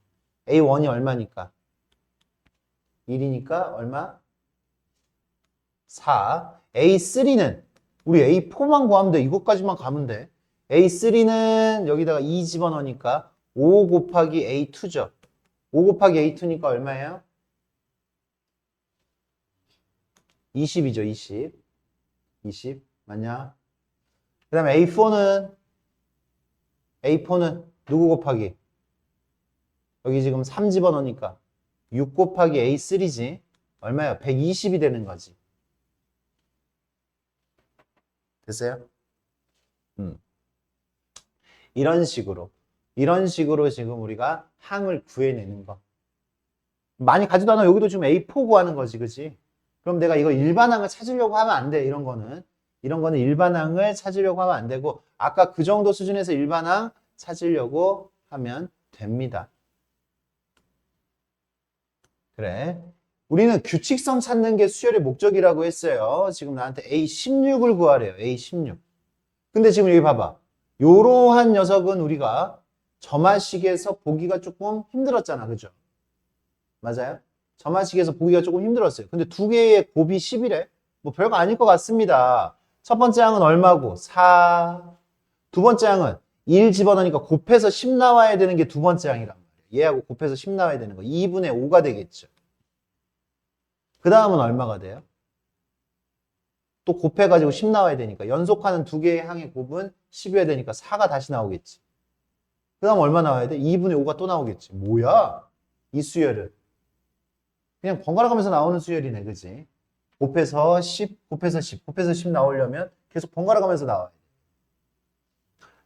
A: A1이 얼마니까? 1이니까 얼마? 4. A3는 우리 A4만 구하면 돼. 이것까지만 가면 돼. A3는 여기다가 2 집어넣으니까 5 곱하기 A2죠. 5 곱하기 A2니까 얼마예요? 20이죠. 20 맞냐? 그 다음에 A4는 누구 곱하기? 여기 지금 3 집어넣으니까 6 곱하기 A3지. 얼마야? 120이 되는 거지. 됐어요? 이런 식으로 지금 우리가 항을 구해내는 거. 많이 가지도 않아. 여기도 지금 A4 구하는 거지, 그치? 그럼 내가 이거 일반항을 찾으려고 하면 안 돼. 이런 거는 일반항을 찾으려고 하면 안 되고, 아까 그 정도 수준에서 일반항 찾으려고 하면 됩니다. 그래. 우리는 규칙성 찾는 게 수열의 목적이라고 했어요. 지금 나한테 A16을 구하래요. A16. 근데 지금 여기 봐봐. 요러한 녀석은 우리가 점화식에서 보기가 조금 힘들었잖아. 그죠? 맞아요? 점화식에서 보기가 조금 힘들었어요. 근데 두 개의 곱이 10이래. 뭐 별거 아닐 것 같습니다. 첫 번째 항은 얼마고? 4. 두 번째 항은 1 집어넣으니까 곱해서 10 나와야 되는 게 두 번째 항이란 말이에요. 얘하고 곱해서 10 나와야 되는 거. 2분의 5가 되겠죠. 그 다음은 얼마가 돼요? 또 곱해가지고 10 나와야 되니까 연속하는 두 개의 항의 곱은 10이어야 되니까 4가 다시 나오겠지. 그 다음 얼마 나와야 돼? 2분의 5가 또 나오겠지. 뭐야? 이 수열은 그냥 번갈아 가면서 나오는 수열이네. 그지? 곱해서 10, 곱해서 10, 곱해서 10 나오려면 계속 번갈아 가면서 나와야 돼.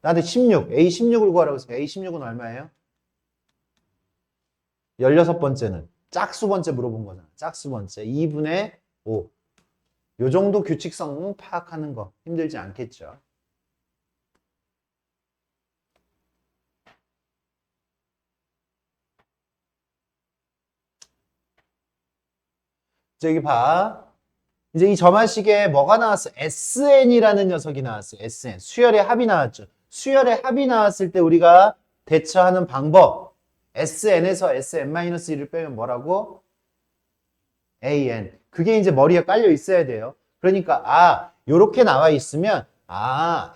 A: 나한테 16, A16을 구하라고 했으니까 A16은 얼마예요? 16번째는 짝수 번째 물어본 거잖아. 짝수 번째 2분의 5. 요 정도 규칙성 파악하는 거 힘들지 않겠죠. 자, 여기 봐. 이제 이 점화식에 뭐가 나왔어? SN이라는 녀석이 나왔어. SN. 수열의 합이 나왔죠. 수열의 합이 나왔을 때 우리가 대처하는 방법. SN에서 SN-1을 빼면 뭐라고? AN. 그게 이제 머리에 깔려 있어야 돼요. 그러니까 요렇게 나와 있으면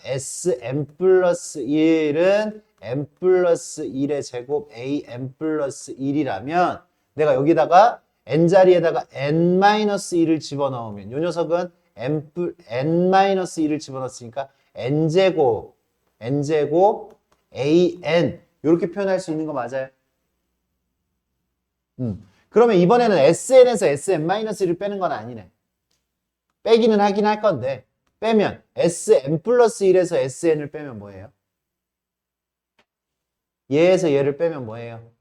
A: SN 플러스 1은 N 플러스 1의 제곱 AN 플러스 1이라면 내가 여기다가 N자리에다가 N-1을 집어넣으면 요 녀석은 N-1을 집어넣었으니까 N제곱 AN 이렇게 표현할 수 있는 거 맞아요? 그러면 이번에는 SN에서 SN-1을 빼는 건 아니네. 빼기는 하긴 할 건데 빼면 SN 플러스 1에서 SN을 빼면 뭐예요? 얘에서 얘를 빼면 뭐예요?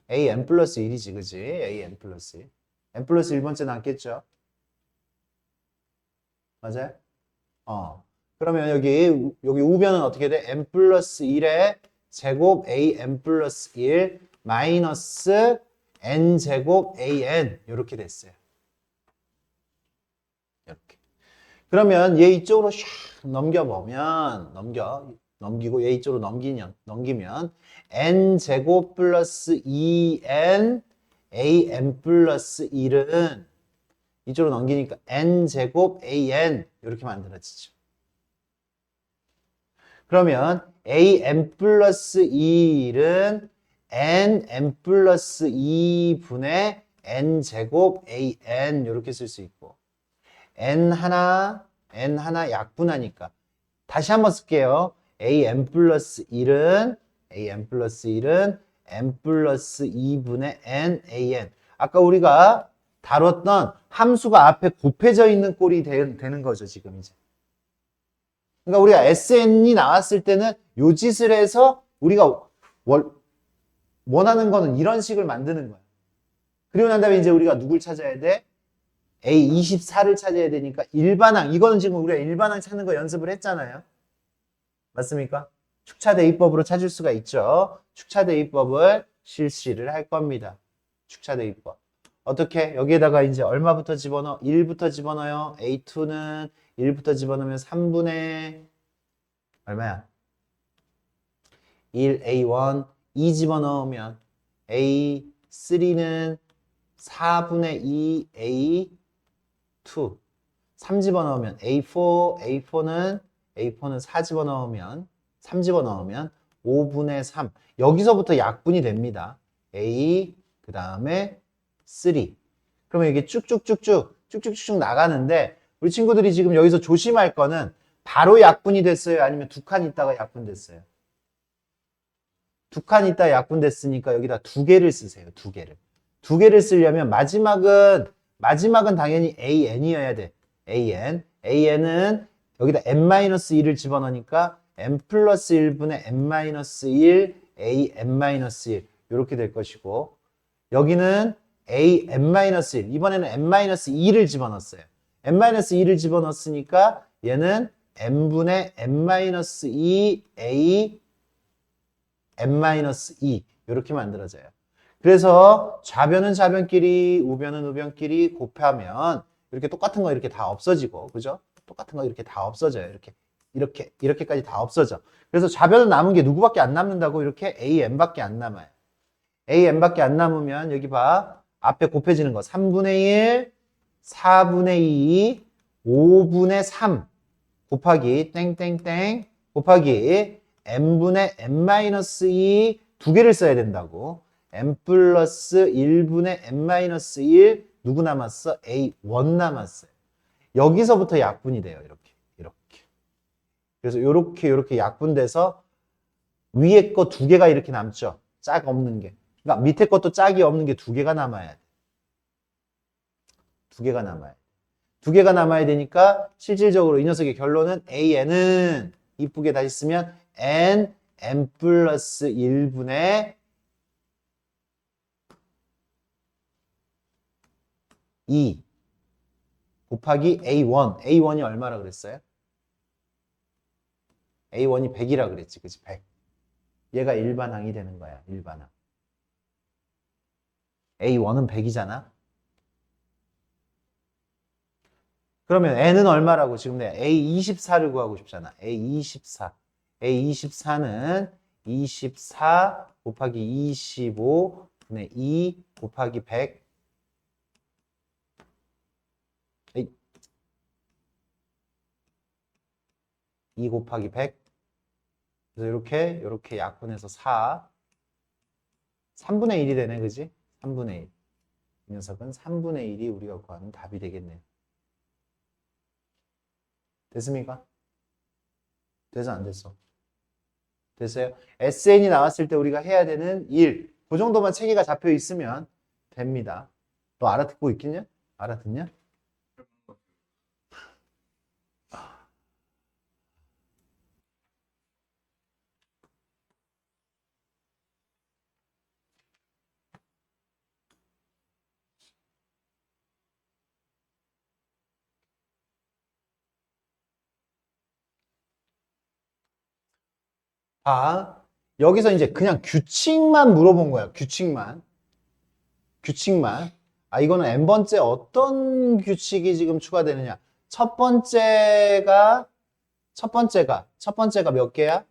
A: AN 플러스 1이지, 그지? AN 플러스 1. N 플러스 1번째 남겠죠? 맞아요? 그러면 여기 우변은 어떻게 돼? N 플러스 1의 제곱 AN 플러스 1 마이너스 N 제곱 AN 이렇게 됐어요. 이렇게. 그러면 얘 이쪽으로 샥 넘겨보면 넘기고 얘 이쪽으로 넘기면 n 제곱 플러스 2n an 플러스 1은 이쪽으로 넘기니까 n 제곱 an 이렇게 만들어지죠. 그러면 an 플러스 2은 n 플러스 2분의 n 제곱 an 이렇게 쓸 수 있고 n 하나 약분하니까 다시 한번 쓸게요. an 플러스 1은 n 플러스 2분의 n an. 아까 우리가 다뤘던 함수가 앞에 곱해져 있는 꼴이 되는 거죠, 지금 이제. 그러니까 우리가 sn이 나왔을 때는 요 짓을 해서 우리가 원하는 거는 이런 식을 만드는 거야. 그리고 난 다음에 이제 우리가 누굴 찾아야 돼? A24를 찾아야 되니까 일반항. 이거는 지금 우리가 일반항 찾는 거 연습을 했잖아요. 맞습니까? 축차대입법으로 찾을 수가 있죠. 축차대입법을 실시를 할 겁니다. 축차대입법. 어떻게? 여기에다가 이제 얼마부터 집어넣어? 1부터 집어넣어요. A2는 1부터 집어넣으면 3분의 얼마야? 1, A1, 2 집어넣으면 A3는 4분의 2, A2. 3 집어넣으면 A4는 4 집어넣으면 3 집어넣으면 5분의 3. 여기서부터 약분이 됩니다. A 그 다음에 3. 그러면 이게 쭉쭉쭉쭉 나가는데 우리 친구들이 지금 여기서 조심할 거는 바로 약분이 됐어요? 아니면 두 칸 있다가 약분됐어요? 두 칸 있다 약분됐으니까 여기다 두 개를 쓰세요. 두 개를. 두 개를 쓰려면 마지막은 당연히 AN이어야 돼. AN은 여기다 n-1을 집어넣으니까 n 플러스 1분의 n-1 AN-1 이렇게 될 것이고 여기는 AN-1 이번에는 n-2를 집어넣었어요. n-2를 집어넣었으니까 얘는 n분의 n-2 A n-2 이렇게 만들어져요. 그래서 좌변은 좌변끼리 우변은 우변끼리 곱하면 이렇게 똑같은 거 이렇게 다 없어지고 그죠? 똑같은 거 이렇게 다 없어져요. 이렇게까지 다 없어져. 그래서 좌변은 남은 게 누구밖에 안 남는다고 이렇게 AN밖에 안 남아요. AN밖에 안 남으면 여기 봐. 앞에 곱해지는 거 3분의 1, 4분의 2, 5분의 3 곱하기 땡땡땡 곱하기 n분의 n-2 두 개를 써야 된다고. n 플러스 1분의 n-1 누구 남았어? A1 남았어요. 여기서부터 약분이 돼요. 이렇게. 그래서 이렇게 약분돼서 위에 거 두 개가 이렇게 남죠. 짝 없는 게. 그러니까 밑에 것도 짝이 없는 게 두 개가 남아야 돼. 두 개가 남아야 돼. 두 개가 남아야 되니까 실질적으로 이 녀석의 결론은 AN은 이쁘게 다시 쓰면 n 플러스 1분의 2 곱하기 A1이 얼마라 그랬어요? A1이 100이라 그랬지, 그치? 100. 얘가 일반항이 되는 거야, 일반항. A1은 100이잖아? 그러면 N은 얼마라고 지금 내가 A24를 구하고 싶잖아. A24. A24는 24 곱하기 25분의 2 곱하기 100. 2 곱하기 100. 그래서 이렇게 약분해서 4. 3분의 1이 되네, 그지? 3분의 1. 이 녀석은 3분의 1이 우리가 구하는 답이 되겠네요. 됐습니까? 돼서 안 됐어? 됐어요? SN이 나왔을 때 우리가 해야 되는 1. 그 정도만 체계가 잡혀 있으면 됩니다. 너 알아듣고 있겠냐? 알아듣냐? 아, 여기서 이제 그냥 규칙만 물어본 거야. 규칙만. 아, 이거는 n번째 어떤 규칙이 지금 추가되느냐. 첫 번째가 몇 개야?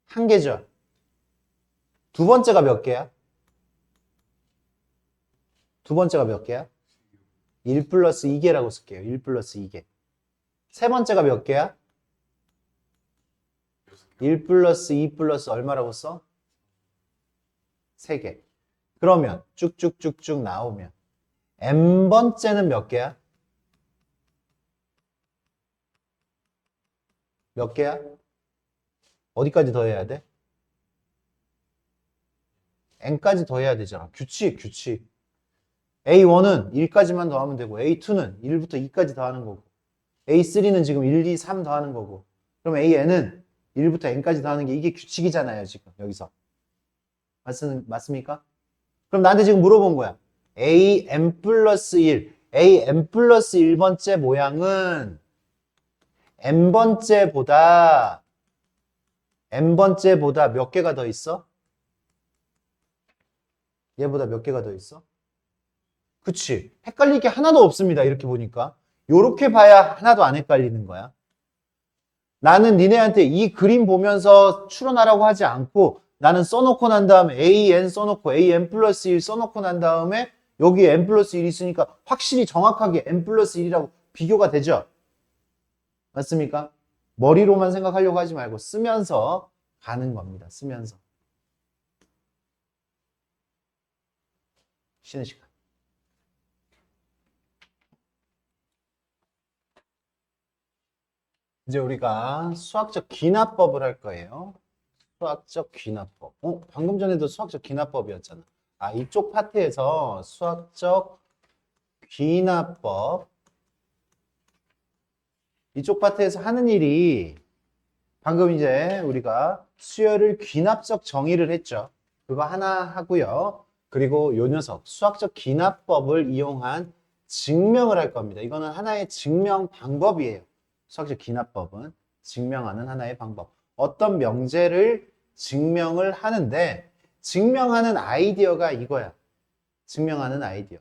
A: 한 개죠. 두 번째가 몇 개야? 두 번째가 몇 개야? 1 플러스 2개라고 쓸게요. 1 플러스 2개. 세 번째가 몇 개야? 1 플러스 2 플러스 얼마라고 써? 3개. 그러면 쭉쭉쭉쭉 나오면 n번째는 몇 개야? 몇 개야? 어디까지 더해야 돼? n까지 더해야 되잖아. 규칙. A1은 1까지만 더하면 되고 A2는 1부터 2까지 더하는 거고 A3는 지금 1, 2, 3 더하는 거고 그럼 AN은 1부터 n까지 더하는 게 이게 규칙이잖아요. 지금 여기서. 맞습니까? 그럼 나한테 지금 물어본 거야. AN 플러스 1 AN 플러스 1번째 모양은 n번째보다 n번째보다 몇 개가 더 있어? 얘보다 몇 개가 더 있어? 그치. 헷갈릴 게 하나도 없습니다. 이렇게 보니까. 요렇게 봐야 하나도 안 헷갈리는 거야. 나는 니네한테 이 그림 보면서 추론하라고 하지 않고 나는 써놓고 난 다음에 AN 써놓고 AN 플러스 1 써놓고 난 다음에 여기 N 플러스 1이 있으니까 확실히 정확하게 N 플러스 1이라고 비교가 되죠? 맞습니까? 머리로만 생각하려고 하지 말고 쓰면서 가는 겁니다. 쓰면서. 쉬는 시간. 이제 우리가 수학적 귀납법을 할 거예요. 수학적 귀납법. 방금 전에도 수학적 귀납법이었잖아. 아, 이쪽 파트에서 수학적 귀납법. 이쪽 파트에서 하는 일이 방금 이제 우리가 수열을 귀납적 정의를 했죠. 그거 하나 하고요. 그리고 요 녀석 수학적 귀납법을 이용한 증명을 할 겁니다. 이거는 하나의 증명 방법이에요. 수학적 귀납법은 증명하는 하나의 방법. 어떤 명제를 증명을 하는데 증명하는 아이디어가 이거야. 증명하는 아이디어.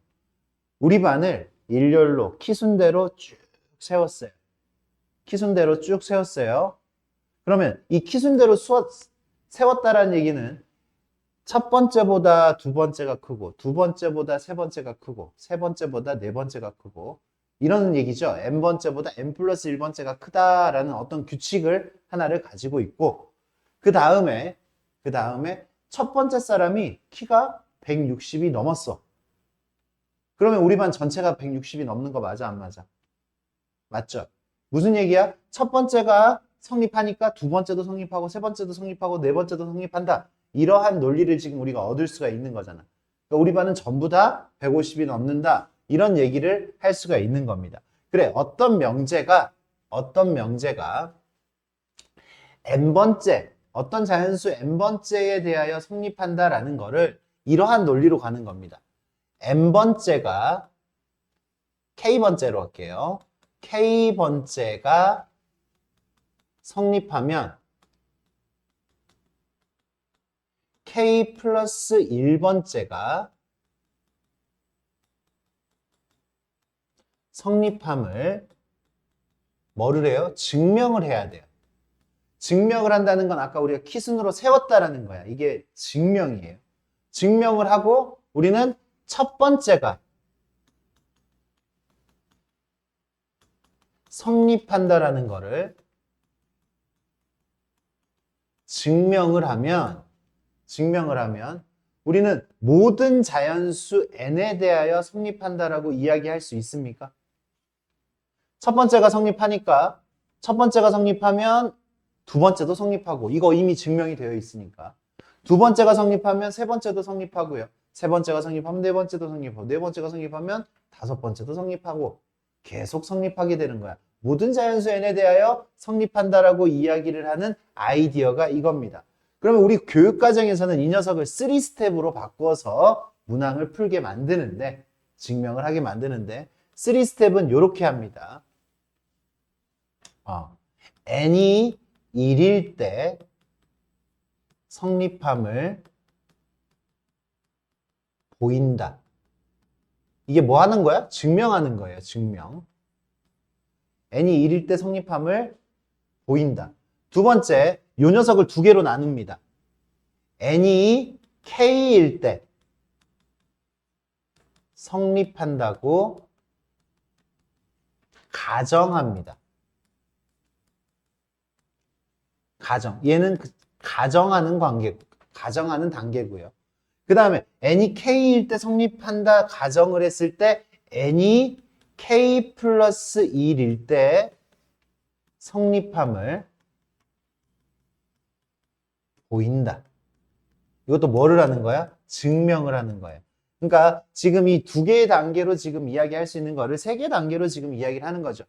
A: 우리 반을 일렬로 키순대로 쭉 세웠어요. 키순대로 쭉 세웠어요. 그러면 이 키순대로 세웠다라는 얘기는 첫 번째보다 두 번째가 크고 두 번째보다 세 번째가 크고 세 번째보다 네 번째가 크고 이런 얘기죠. n번째보다 n 플러스 1번째가 크다라는 어떤 규칙을 하나를 가지고 있고 그 다음에 첫 번째 사람이 키가 160이 넘었어. 그러면 우리 반 전체가 160이 넘는 거 맞아 안 맞아? 맞죠? 무슨 얘기야? 첫 번째가 성립하니까 두 번째도 성립하고 세 번째도 성립하고 네 번째도 성립한다. 이러한 논리를 지금 우리가 얻을 수가 있는 거잖아. 그러니까 우리 반은 전부 다 150이 넘는다. 이런 얘기를 할 수가 있는 겁니다. 그래, 어떤 명제가 n번째, 어떤 자연수 n번째에 대하여 성립한다라는 거를 이러한 논리로 가는 겁니다. n번째가 k번째로 할게요. k번째가 성립하면 k 플러스 1번째가 성립함을 뭐를 해요? 증명을 해야 돼요. 증명을 한다는 건 아까 우리가 키순으로 세웠다라는 거야. 이게 증명이에요. 증명을 하고 우리는 첫 번째가 성립한다라는 거를 증명을 하면 우리는 모든 자연수 n에 대하여 성립한다라고 이야기할 수 있습니까? 첫 번째가 성립하니까 첫 번째가 성립하면 두 번째도 성립하고 이거 이미 증명이 되어 있으니까 두 번째가 성립하면 세 번째도 성립하고요. 세 번째가 성립하면 네 번째도 성립하고 네 번째가 성립하면 다섯 번째도 성립하고 계속 성립하게 되는 거야. 모든 자연수 n에 대하여 성립한다라고 이야기를 하는 아이디어가 이겁니다. 그러면 우리 교육과정에서는 이 녀석을 3스텝으로 바꿔서 문항을 풀게 만드는데 증명을 하게 만드는데 3스텝은 이렇게 합니다. n이 1일 때 성립함을 보인다. 이게 뭐 하는 거야? 증명하는 거예요. 증명. n이 1일 때 성립함을 보인다. 두 번째, 요 녀석을 두 개로 나눕니다. n이 k일 때 성립한다고 가정합니다. 얘는 가정하는 가정하는 단계고요. 그 다음에 n이 k일 때 성립한다 가정을 했을 때 n이 k 플러스 1일 때 성립함을 보인다. 이것도 뭐를 하는 거야? 증명을 하는 거예요. 그러니까 지금 이 두 개의 단계로 지금 이야기할 수 있는 거를 세 개의 단계로 지금 이야기를 하는 거죠.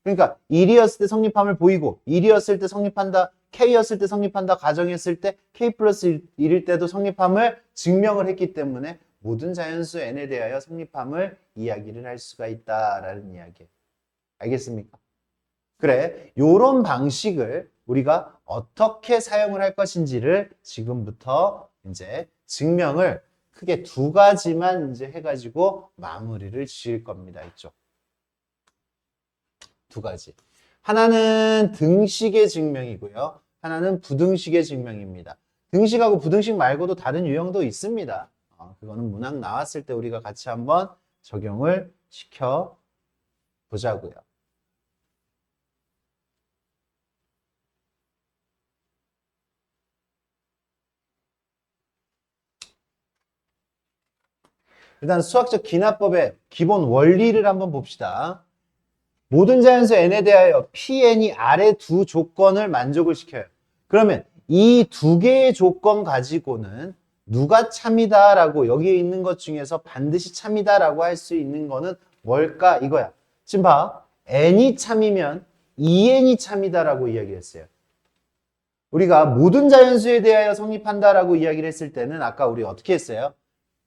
A: 그러니까 1이었을 때 성립함을 보이고 1이었을 때 성립한다, K였을 때 성립한다 가정했을 때 K 플러스 1일 때도 성립함을 증명을 했기 때문에 모든 자연수 n에 대하여 성립함을 이야기를 할 수가 있다라는 이야기예요. 알겠습니까? 그래, 요런 방식을 우리가 어떻게 사용을 할 것인지를 지금부터 이제 증명을 크게 두 가지만 이제 해가지고 마무리를 지을 겁니다. 이쪽. 두 가지. 하나는 등식의 증명이고요. 하나는 부등식의 증명입니다. 등식하고 부등식 말고도 다른 유형도 있습니다. 그거는 문학 나왔을 때 우리가 같이 한번 적용을 시켜 보자고요. 일단 수학적 기납법의 기본 원리를 한번 봅시다. 모든 자연수 n에 대하여 pn이 아래 두 조건을 만족을 시켜요. 그러면 이 두 개의 조건 가지고는 누가 참이다 라고 여기에 있는 것 중에서 반드시 참이다 라고 할 수 있는 거는 뭘까? 이거야. 지금 봐. n이 참이면 2n이 참이다 라고 이야기했어요. 우리가 모든 자연수에 대하여 성립한다 라고 이야기를 했을 때는 아까 우리 어떻게 했어요?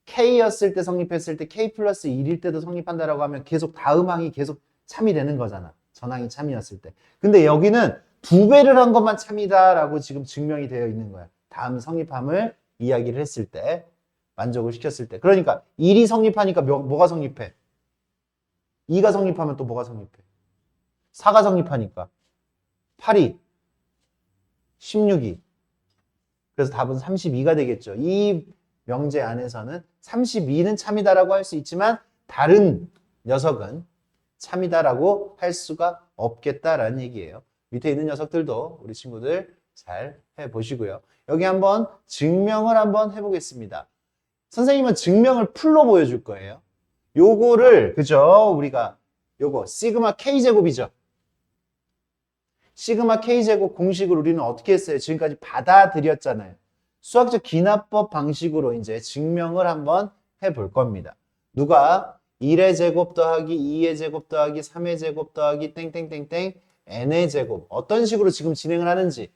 A: K였을 때 성립했을 때 K 플러스 1일 때도 성립한다라고 하면 계속 다음 항이 계속 참이 되는 거잖아. 전항이 참이었을 때. 근데 여기는 두 배를 한 것만 참이다라고 지금 증명이 되어 있는 거야. 다음 성립함을 이야기를 했을 때, 만족을 시켰을 때. 그러니까 1이 성립하니까 뭐가 성립해? 2가 성립하면 또 뭐가 성립해? 4가 성립하니까 8이, 16이. 그래서 답은 32가 되겠죠. 이 명제 안에서는 32는 참이다라고 할 수 있지만 다른 녀석은 참이다라고 할 수가 없겠다라는 얘기예요. 밑에 있는 녀석들도 우리 친구들 잘 해보시고요. 여기 한번 증명을 한번 해보겠습니다. 선생님은 증명을 풀로 보여줄 거예요. 요거를 그죠? 우리가 요거 시그마 K제곱이죠. 시그마 K제곱 공식을 우리는 어떻게 했어요? 지금까지 받아들였잖아요. 수학적 기납법 방식으로 이제 증명을 한번 해볼 겁니다. 누가 1의 제곱 더하기 2의 제곱 더하기 3의 제곱 더하기 땡땡땡땡 n의 제곱 어떤 식으로 지금 진행을 하는지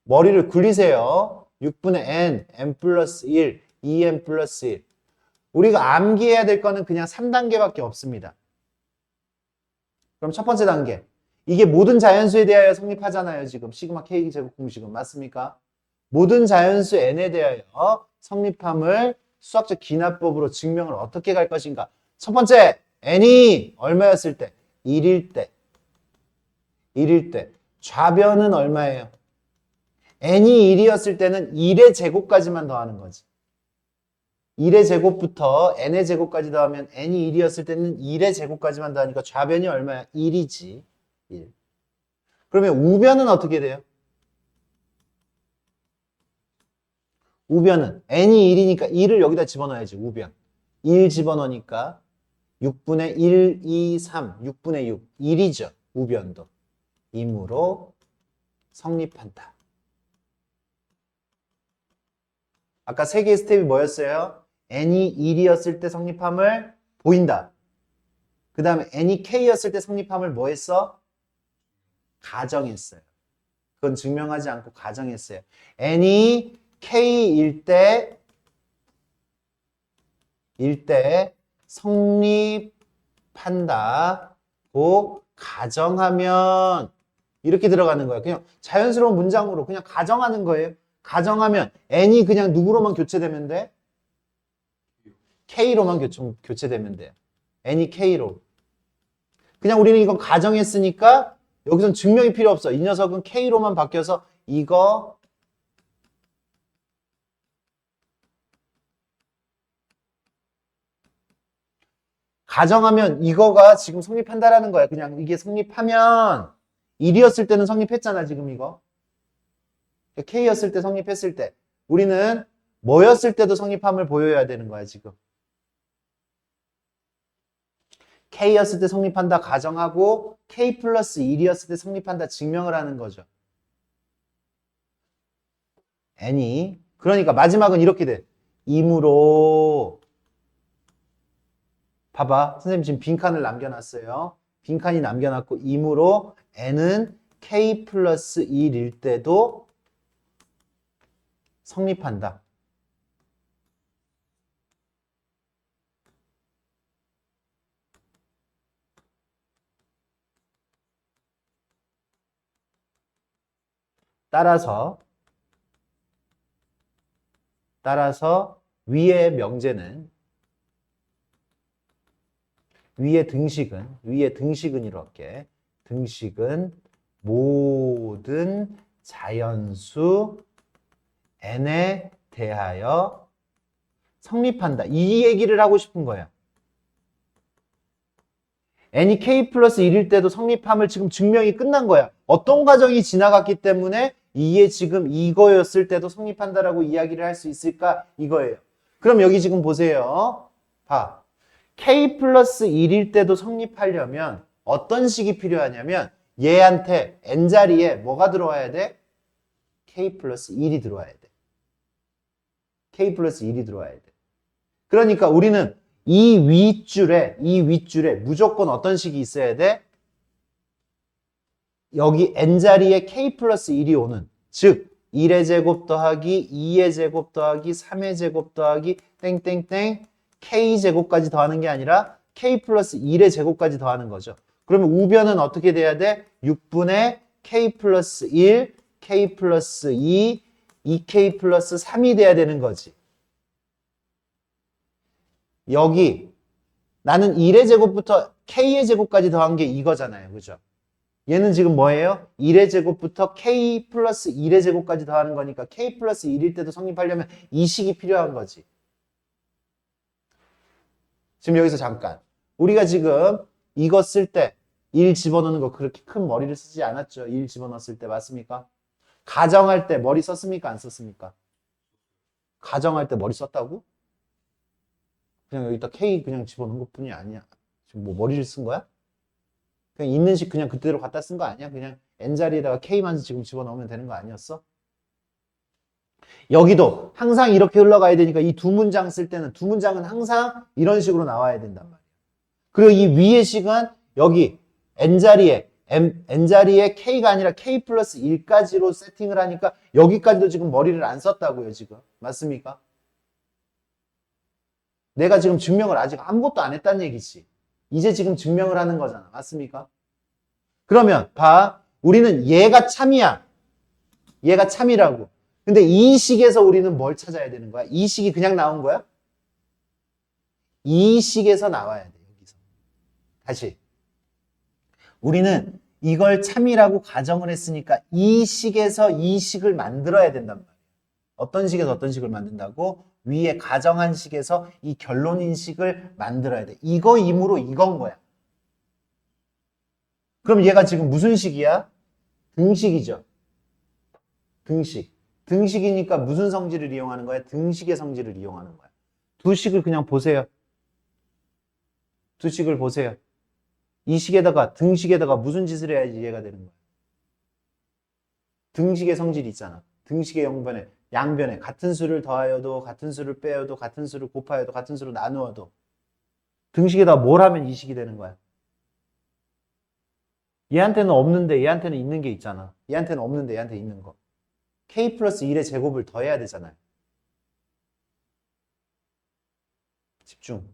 A: 머리를 굴리세요. 6분의 n 플러스 1, 2n 플러스 1. 우리가 암기해야 될 거는 그냥 3단계밖에 없습니다. 그럼 첫 번째 단계. 이게 모든 자연수에 대하여 성립하잖아요. 지금 시그마 K 제곱 공식은 맞습니까? 모든 자연수 n에 대하여 성립함을 수학적 기납법으로 증명을 어떻게 갈 것인가? 첫 번째, n이 얼마였을 때? 1일 때. 1일 때. 좌변은 얼마예요? n이 1이었을 때는 1의 제곱까지만 더하는 거지. 1의 제곱부터 n의 제곱까지 더하면 n이 1이었을 때는 1의 제곱까지만 더하니까 좌변이 얼마야? 1이지. 1. 그러면 우변은 어떻게 돼요? 우변은 n이 1이니까 1을 여기다 집어넣어야지. 우변. 1 집어넣으니까 6분의 1, 2, 3, 6분의 6. 1이죠. 우변도. 임으로 성립한다. 아까 세 개의 스텝이 뭐였어요? n이 1이었을 때 성립함을 보인다. 그 다음에 n이 k였을 때 성립함을 뭐 했어? 가정했어요. 그건 증명하지 않고 가정했어요. n이 k일 때 성립한다고 가정하면 이렇게 들어가는 거예요. 그냥 자연스러운 문장으로 그냥 가정하는 거예요. 가정하면 n이 그냥 누구로만 교체되면 돼? k로만 교체되면 돼요. n이 k로. 그냥 우리는 이건 가정했으니까 여기선 증명이 필요 없어. 이 녀석은 k로만 바뀌어서 이거 가정하면 이거가 지금 성립한다라는 거야. 그냥 이게 성립하면 1이었을 때는 성립했잖아, 지금 이거. K였을 때 성립했을 때. 우리는 뭐였을 때도 성립함을 보여야 되는 거야, 지금. K였을 때 성립한다 가정하고 K 플러스 1이었을 때 성립한다 증명을 하는 거죠. N이. 그러니까 마지막은 이렇게 돼. 임으로 봐봐. 선생님 지금 빈칸을 남겨놨어요. 빈칸이 남겨놨고 임으로 n은 k 플러스 1일 때도 성립한다. 따라서 위의 명제는 위의 등식은 이렇게 등식은 모든 자연수 n에 대하여 성립한다. 이 얘기를 하고 싶은 거예요. n이 k 플러스 1일 때도 성립함을 지금 증명이 끝난 거야. 어떤 과정이 지나갔기 때문에 이게 지금 이거였을 때도 성립한다라고 이야기를 할 수 있을까? 이거예요. 그럼 여기 지금 보세요. 봐. k 플러스 1일 때도 성립하려면 어떤 식이 필요하냐면 얘한테 n자리에 뭐가 들어와야 돼? k 플러스 1이 들어와야 돼. k 플러스 1이 들어와야 돼. 그러니까 우리는 이 윗줄에 무조건 어떤 식이 있어야 돼? 여기 n자리에 k 플러스 1이 오는, 즉 1의 제곱 더하기 2의 제곱 더하기 3의 제곱 더하기 땡땡땡 k 제곱까지 더하는 게 아니라 k 플러스 1의 제곱까지 더하는 거죠. 그러면 우변은 어떻게 돼야 돼? 6분의 k 플러스 1, k 플러스 2, 2k 플러스 3이 돼야 되는 거지. 여기 나는 1의 제곱부터 k의 제곱까지 더한 게 이거잖아요. 그죠? 얘는 지금 뭐예요? 1의 제곱부터 k 플러스 1의 제곱까지 더하는 거니까 k 플러스 1일 때도 성립하려면 이 식이 필요한 거지. 지금 여기서 잠깐. 우리가 지금 이거 쓸 때 1 집어넣는 거 그렇게 큰 머리를 쓰지 않았죠? 1 집어넣었을 때 맞습니까? 가정할 때 머리 썼습니까? 안 썼습니까? 가정할 때 머리 썼다고? 그냥 여기다 K 그냥 집어넣은 것 뿐이 아니야. 지금 뭐 머리를 쓴 거야? 그냥 있는 식 그냥 그대로 갖다 쓴 거 아니야? 그냥 N자리에다가 K만 지금 집어넣으면 되는 거 아니었어? 여기도 항상 이렇게 흘러가야 되니까 이 두 문장 쓸 때는 두 문장은 항상 이런 식으로 나와야 된단 말이야. 그리고 이 위의 식은 여기 N자리에 K가 아니라 K 플러스 1까지로 세팅을 하니까 여기까지도 지금 머리를 안 썼다고요, 지금. 맞습니까? 내가 지금 증명을 아직 아무것도 안 했다는 얘기지. 이제 지금 증명을 하는 거잖아. 맞습니까? 그러면 봐. 우리는 얘가 참이야. 얘가 참이라고. 근데 이 식에서 우리는 뭘 찾아야 되는 거야? 이 식이 그냥 나온 거야? 이 식에서 나와야 돼. 여기서. 다시. 우리는 이걸 참이라고 가정을 했으니까 이 식에서 이 식을 만들어야 된단 말이야. 어떤 식에서 어떤 식을 만든다고? 위에 가정한 식에서 이 결론인 식을 만들어야 돼. 이거이므로 이건 거야. 그럼 얘가 지금 무슨 식이야? 등식이죠. 등식. 등식이니까 무슨 성질을 이용하는 거야? 등식의 성질을 이용하는 거야. 두 식을 그냥 보세요. 두 식을 보세요. 이 식에다가 등식에다가 무슨 짓을 해야지 이해가 되는 거야? 등식의 성질이 있잖아. 등식의 양변에 같은 수를 더하여도 같은 수를 빼여도 같은 수를 곱하여도 같은 수를 나누어도 등식에다가 뭘 하면 이 식이 되는 거야? 얘한테는 없는데 얘한테는 있는 게 있잖아. 얘한테는 없는데 얘한테 있는 거. k 플러스 1의 제곱을 더해야 되잖아요. 집중.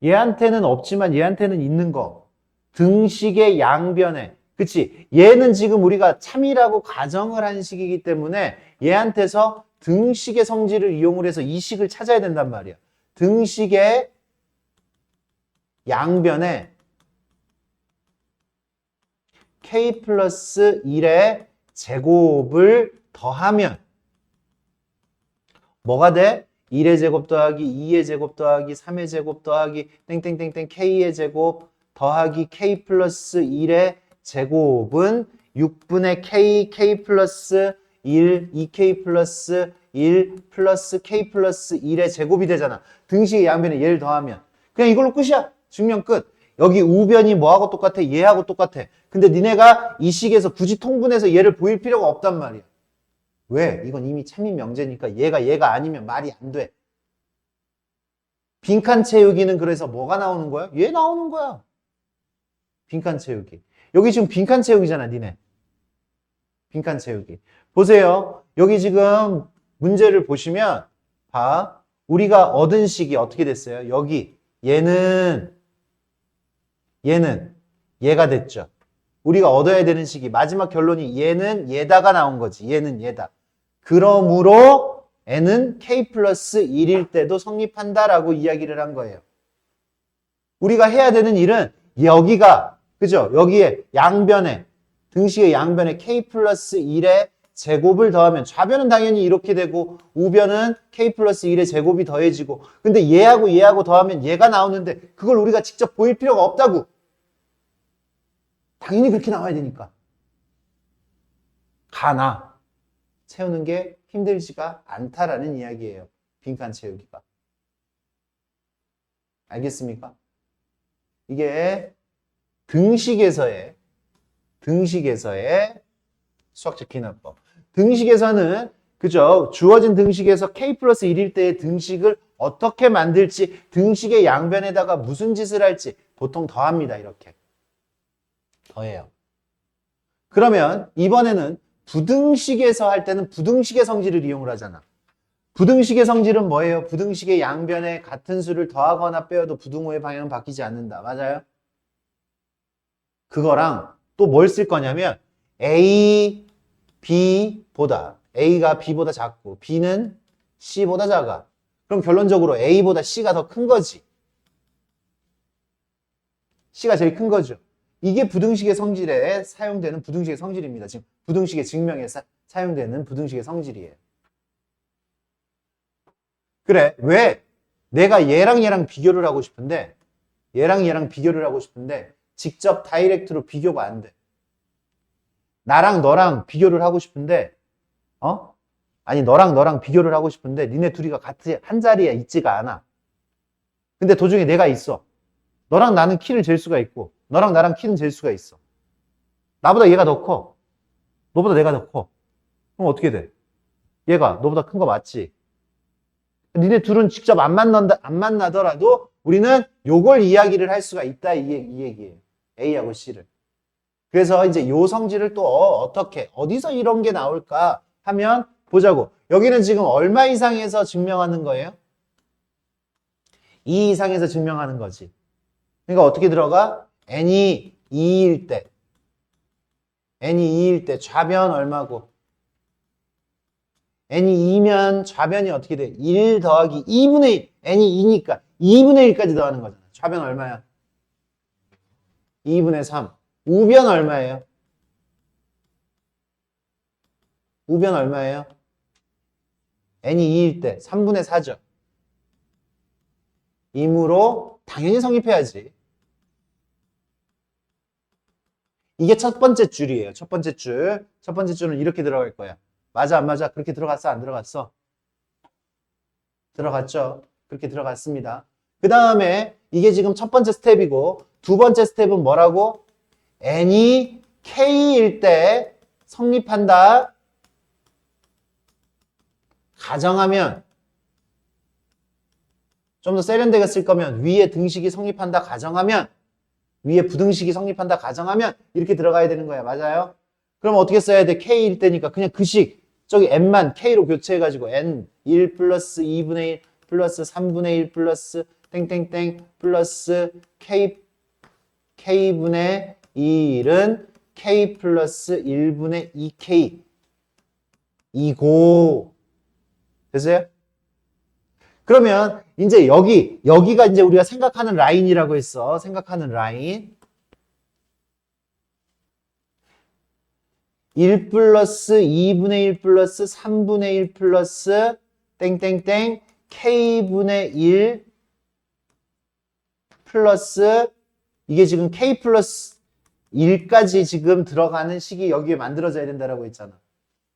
A: 얘한테는 없지만 얘한테는 있는 거. 등식의 양변에. 그치? 얘는 지금 우리가 참이라고 가정을 한 식이기 때문에 얘한테서 등식의 성질을 이용을 해서 이 식을 찾아야 된단 말이야. 등식의 양변에 k 플러스 1의 제곱을 더하면 뭐가 돼? 1의 제곱 더하기 2의 제곱 더하기 3의 제곱 더하기 땡땡땡땡 k의 제곱 더하기 k 플러스 1의 제곱은 6분의 k 플러스 1, 2k 플러스 1 플러스 k 플러스 1의 제곱이 되잖아. 등식의 양변에 얘를 더하면. 그냥 이걸로 끝이야. 증명 끝. 여기 우변이 뭐하고 똑같아? 얘하고 똑같아. 근데 니네가 이 식에서 굳이 통분해서 얘를 보일 필요가 없단 말이야. 왜? 이건 이미 참인 명제니까 얘가 아니면 말이 안 돼. 빈칸 채우기는 그래서 뭐가 나오는 거야? 얘 나오는 거야. 빈칸 채우기. 여기 지금 빈칸 채우기잖아, 니네. 빈칸 채우기. 보세요. 여기 지금 문제를 보시면 봐. 우리가 얻은 식이 어떻게 됐어요? 여기 얘는 얘가 됐죠. 우리가 얻어야 되는 식이 마지막 결론이 얘는 얘다가 나온 거지. 얘는 얘다. 그러므로 n은 k 플러스 1일 때도 성립한다라고 이야기를 한 거예요. 우리가 해야 되는 일은 여기가 그죠? 여기에 양변에 등식의 양변에 k 플러스 1의 제곱을 더하면 좌변은 당연히 이렇게 되고 우변은 k 플러스 1의 제곱이 더해지고 근데 얘하고 더하면 얘가 나오는데 그걸 우리가 직접 보일 필요가 없다고. 당연히 그렇게 나와야 되니까. 가나 채우는 게 힘들지가 않다라는 이야기예요. 빈칸 채우기가. 알겠습니까? 이게 등식에서의 수학적 기납법. 등식에서는 그죠? 주어진 등식에서 k 플러스 1일 때의 등식을 어떻게 만들지, 등식의 양변에다가 무슨 짓을 할지 보통 더합니다. 이렇게. 더해요. 그러면 이번에는 부등식에서 할 때는 부등식의 성질을 이용을 하잖아. 부등식의 성질은 뭐예요? 부등식의 양변에 같은 수를 더하거나 빼어도 부등호의 방향은 바뀌지 않는다. 맞아요? 그거랑 또 뭘 쓸 거냐면 A, B보다 A가 B보다 작고 B는 C보다 작아. 그럼 결론적으로 A보다 C가 더 큰 거지. C가 제일 큰 거죠. 이게 부등식의 성질에 사용되는 부등식의 성질입니다. 지금 부등식의 증명에 사용되는 부등식의 성질이에요. 그래, 왜? 내가 얘랑 비교를 하고 싶은데 얘랑 비교를 하고 싶은데 직접 다이렉트로 비교가 안 돼. 나랑 너랑 비교를 하고 싶은데 아니 너랑 비교를 하고 싶은데 니네 둘이가 같이 한 자리에 있지가 않아. 근데 도중에 내가 있어. 너랑 나는 키를 잴 수가 있고 너랑 나랑 키는 잴 수가 있어. 나보다 얘가 더 커. 너보다 내가 더 커. 그럼 어떻게 돼? 얘가 너보다 큰 거 맞지? 니네 둘은 직접 안 만나더라도 우리는 요걸 이야기를 할 수가 있다 이 얘기예요. A하고 C를. 그래서 이제 요 성질을 또 어떻게 어디서 이런 게 나올까 하면 보자고. 여기는 지금 얼마 이상에서 증명하는 거예요? 2 이상에서 증명하는 거지. 그러니까 어떻게 들어가? n이 2일 때 좌변 얼마고? n이 2면 좌변이 어떻게 돼? 1 더하기 2분의 1. n이 2니까 2분의 1까지 더하는 거잖아. 좌변 얼마야? 2분의 3. 우변 얼마예요? 우변 얼마예요? n이 2일 때 3분의 4죠. 이므로 당연히 성립해야지. 이게 첫 번째 줄이에요. 첫 번째 줄. 첫 번째 줄은 이렇게 들어갈 거야. 맞아, 안 맞아? 그렇게 들어갔어, 안 들어갔어? 들어갔죠? 그렇게 들어갔습니다. 그 다음에 이게 지금 첫 번째 스텝이고 두 번째 스텝은 뭐라고? n이 k일 때 성립한다. 가정하면 좀 더 세련되게 쓸 거면 위에 등식이 성립한다 가정하면 위에 부등식이 성립한다 가정하면 이렇게 들어가야 되는 거야. 맞아요? 그럼 어떻게 써야 돼? k일 때니까 그냥 그 식 저기 n만 k로 교체해가지고 n 1 플러스 2분의 1 플러스 3분의 1 플러스 땡땡땡 플러스 k분의 2일은 k 플러스 1분의 2k 이고 됐어요? 그러면 이제 여기가 이제 우리가 생각하는 라인이라고 했어. 생각하는 라인. 1 플러스 2분의 1 플러스 3분의 1 플러스 땡땡땡 k분의 1 플러스 이게 지금 k 플러스 1까지 지금 들어가는 식이 여기에 만들어져야 된다라고 했잖아.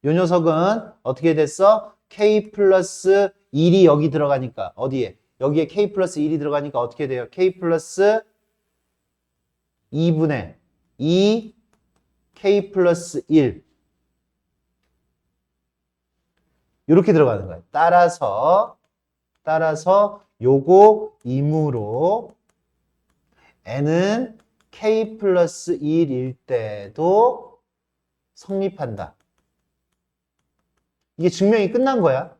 A: 요 녀석은 어떻게 됐어? k 플러스 1이 여기 들어가니까 어디에? 여기에 k 플러스 1이 들어가니까 어떻게 돼요? k 플러스 2분의 2 k 플러스 1 이렇게 들어가는 거예요. 따라서 요거 임으로 n은 k 플러스 1일 때도 성립한다. 이게 증명이 끝난 거야.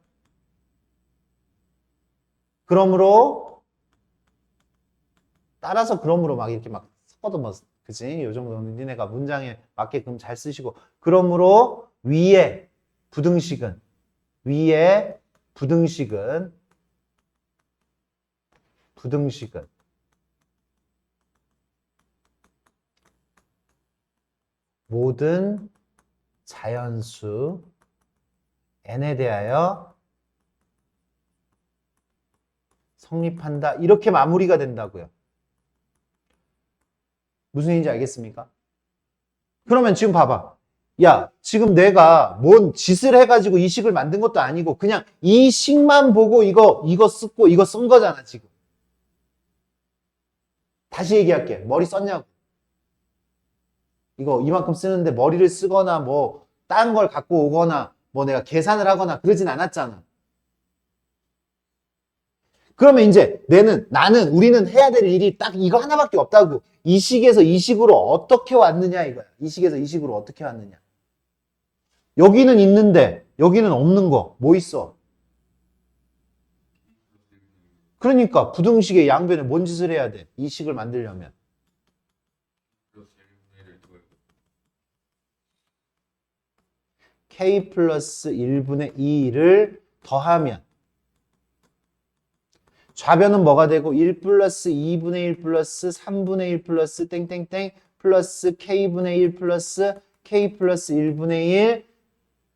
A: 그러므로 따라서 그러므로 막 이렇게 막 섞어도 뭐 그치? 요 정도는 니네가 문장에 맞게끔 잘 쓰시고. 그러므로 위에 부등식은 모든 자연수 n에 대하여 성립한다. 이렇게 마무리가 된다고요. 무슨 얘기인지 알겠습니까? 그러면 지금 봐봐. 야, 지금 내가 뭔 짓을 해가지고 이 식을 만든 것도 아니고 그냥 이 식만 보고 이거 쓰고 이거 쓴 거잖아, 지금. 다시 얘기할게. 머리 썼냐고. 이거 이만큼 쓰는데 머리를 쓰거나 뭐 딴 걸 갖고 오거나 뭐 내가 계산을 하거나 그러진 않았잖아. 그러면 이제 우리는 해야 될 일이 딱 이거 하나밖에 없다고. 이 식에서 이 식으로 어떻게 왔느냐 이거야. 이 식에서 이 식으로 어떻게 왔느냐. 여기는 있는데 여기는 없는 거 뭐 있어? 그러니까 부등식의 양변에 뭔 짓을 해야 돼? 이 식을 만들려면. k 플러스 1분의 2를 더하면 좌변은 뭐가 되고 1 플러스 2분의 1 플러스 3분의 1 플러스 땡땡땡 플러스 k분의 1 플러스 k 플러스 1분의 1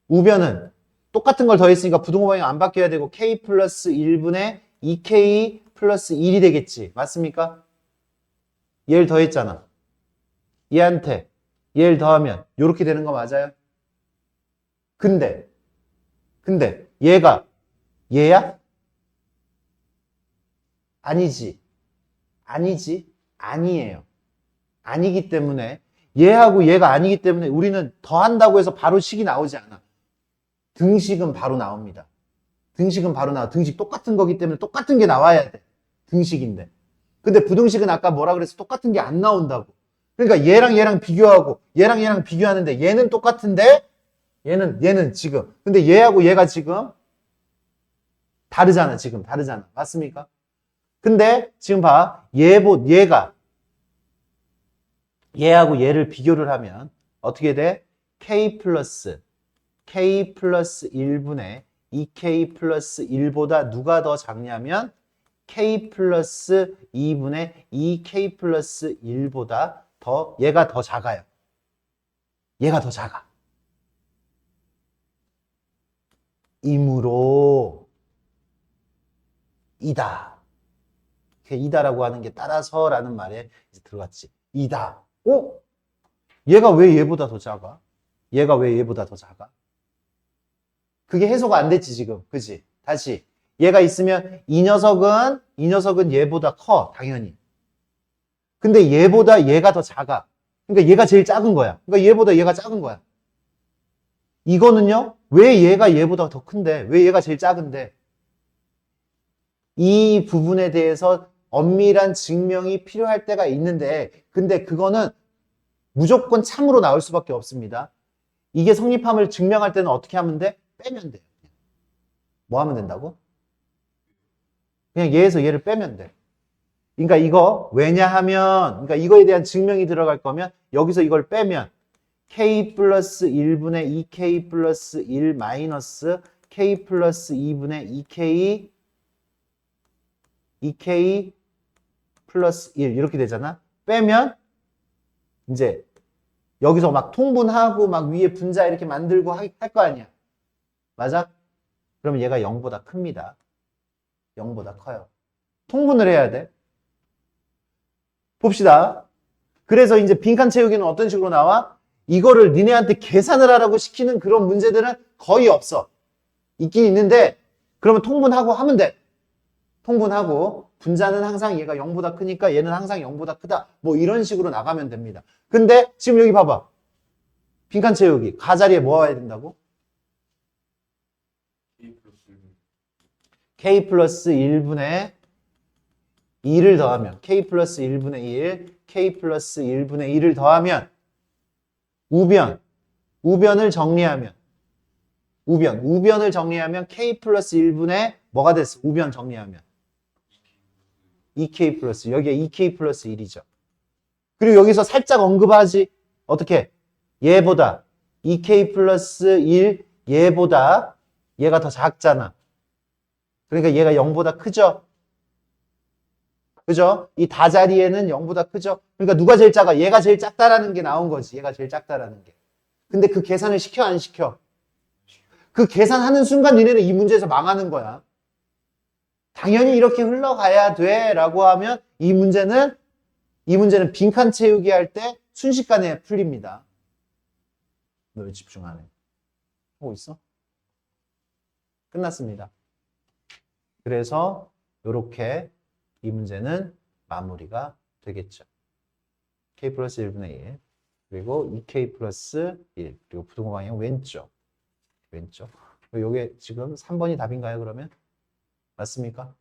A: 우변은 똑같은 걸 더했으니까 부등호 방향 안 바뀌어야 되고 k 플러스 1분의 2k 플러스 1이 되겠지. 맞습니까? 얘를 더했잖아. 얘한테 얘를 더하면 이렇게 되는 거 맞아요? 근데 얘가 얘야? 아니지. 아니에요. 아니기 때문에 얘하고 얘가 아니기 때문에 우리는 더한다고 해서 바로 식이 나오지 않아. 등식은 바로 나옵니다. 등식은 바로 나와. 등식 똑같은 거기 때문에 똑같은 게 나와야 돼. 등식인데. 근데 부등식은 아까 뭐라 그랬어? 똑같은 게 안 나온다고. 그러니까 얘랑 비교하고 얘랑 비교하는데 얘는 똑같은데 얘는 지금. 근데 얘하고 얘가 지금 다르잖아. 지금 다르잖아. 맞습니까? 근데 지금 봐. 얘하고 얘를 비교를 하면 어떻게 돼? k 플러스 1분의 2k 플러스 1보다 누가 더 작냐면 k 플러스 2분의 2k 플러스 1보다 얘가 더 작아요. 얘가 더 작아. 이므로 이다라고 하는 게 따라서라는 말에 이제 들어갔지. 이다. 얘가 왜 얘보다 더 작아? 얘가 왜 얘보다 더 작아? 그게 해소가 안 됐지 지금. 그치? 다시. 얘가 있으면 이 녀석은 얘보다 커. 당연히. 근데 얘보다 얘가 더 작아. 그러니까 얘가 제일 작은 거야. 그러니까 얘보다 얘가 작은 거야. 이거는요. 왜 얘가 얘보다 더 큰데? 왜 얘가 제일 작은데? 이 부분에 대해서 엄밀한 증명이 필요할 때가 있는데 근데 그거는 무조건 참으로 나올 수밖에 없습니다. 이게 성립함을 증명할 때는 어떻게 하면 돼? 빼면 돼요. 뭐 하면 된다고? 그냥 얘에서 얘를 빼면 돼. 그러니까 이거 왜냐하면 그러니까 이거에 대한 증명이 들어갈 거면 여기서 이걸 빼면 k 플러스 1분의 2k 플러스 1 마이너스 k 플러스 2분의 2k 플러스 1 이렇게 되잖아. 빼면 이제 여기서 막 통분하고 막 위에 분자 이렇게 만들고 할 거 아니야. 맞아? 그러면 얘가 0보다 큽니다. 0보다 커요. 통분을 해야 돼. 봅시다. 그래서 이제 빈칸 채우기는 어떤 식으로 나와? 이거를 니네한테 계산을 하라고 시키는 그런 문제들은 거의 없어. 있긴 있는데 그러면 통분하고 하면 돼. 통분하고 분자는 항상 얘가 0보다 크니까 얘는 항상 0보다 크다. 뭐 이런 식으로 나가면 됩니다. 근데 지금 여기 봐봐. 빈칸 채우기. 가자리에 뭐 와야 된다고? k 플러스 1분의 2를 더하면 k 플러스 1분의 1, k 플러스 1분의 1을 더하면 우변을 정리하면 k 플러스 1분의 뭐가 됐어? 우변 정리하면 2k 플러스 여기에 2k 플러스 1이죠. 그리고 여기서 살짝 언급하지. 어떻게? 얘보다 2k 플러스 1 얘보다 얘가 더 작잖아. 그러니까 얘가 0보다 크죠? 그죠? 이 다자리에는 0보다 크죠? 그러니까 누가 제일 작아? 얘가 제일 작다라는 게 나온 거지. 얘가 제일 작다라는 게. 근데 그 계산을 시켜 안 시켜? 그 계산하는 순간 니네는 이 문제에서 망하는 거야. 당연히 이렇게 흘러가야 돼 라고 하면 이 문제는 빈칸 채우기 할 때 순식간에 풀립니다. 너 왜 집중 안 해? 하고 있어? 끝났습니다. 그래서 이렇게 이 문제는 마무리가 되겠죠. k 플러스 1분의 1 그리고 2k 플러스 1 그리고 부등호 방향 왼쪽 요게 지금 3번이 답인가요 그러면? 맞습니까?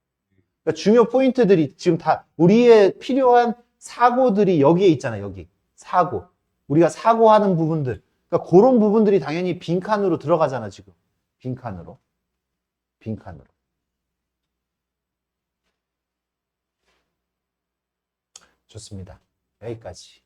A: 그러니까 중요 포인트들이 지금 다 우리의 필요한 사고들이 여기에 있잖아요. 여기 사고 우리가 사고하는 부분들 그러니까 그런 부분들이 당연히 빈칸으로 들어가잖아 지금 빈칸으로 좋습니다. 여기까지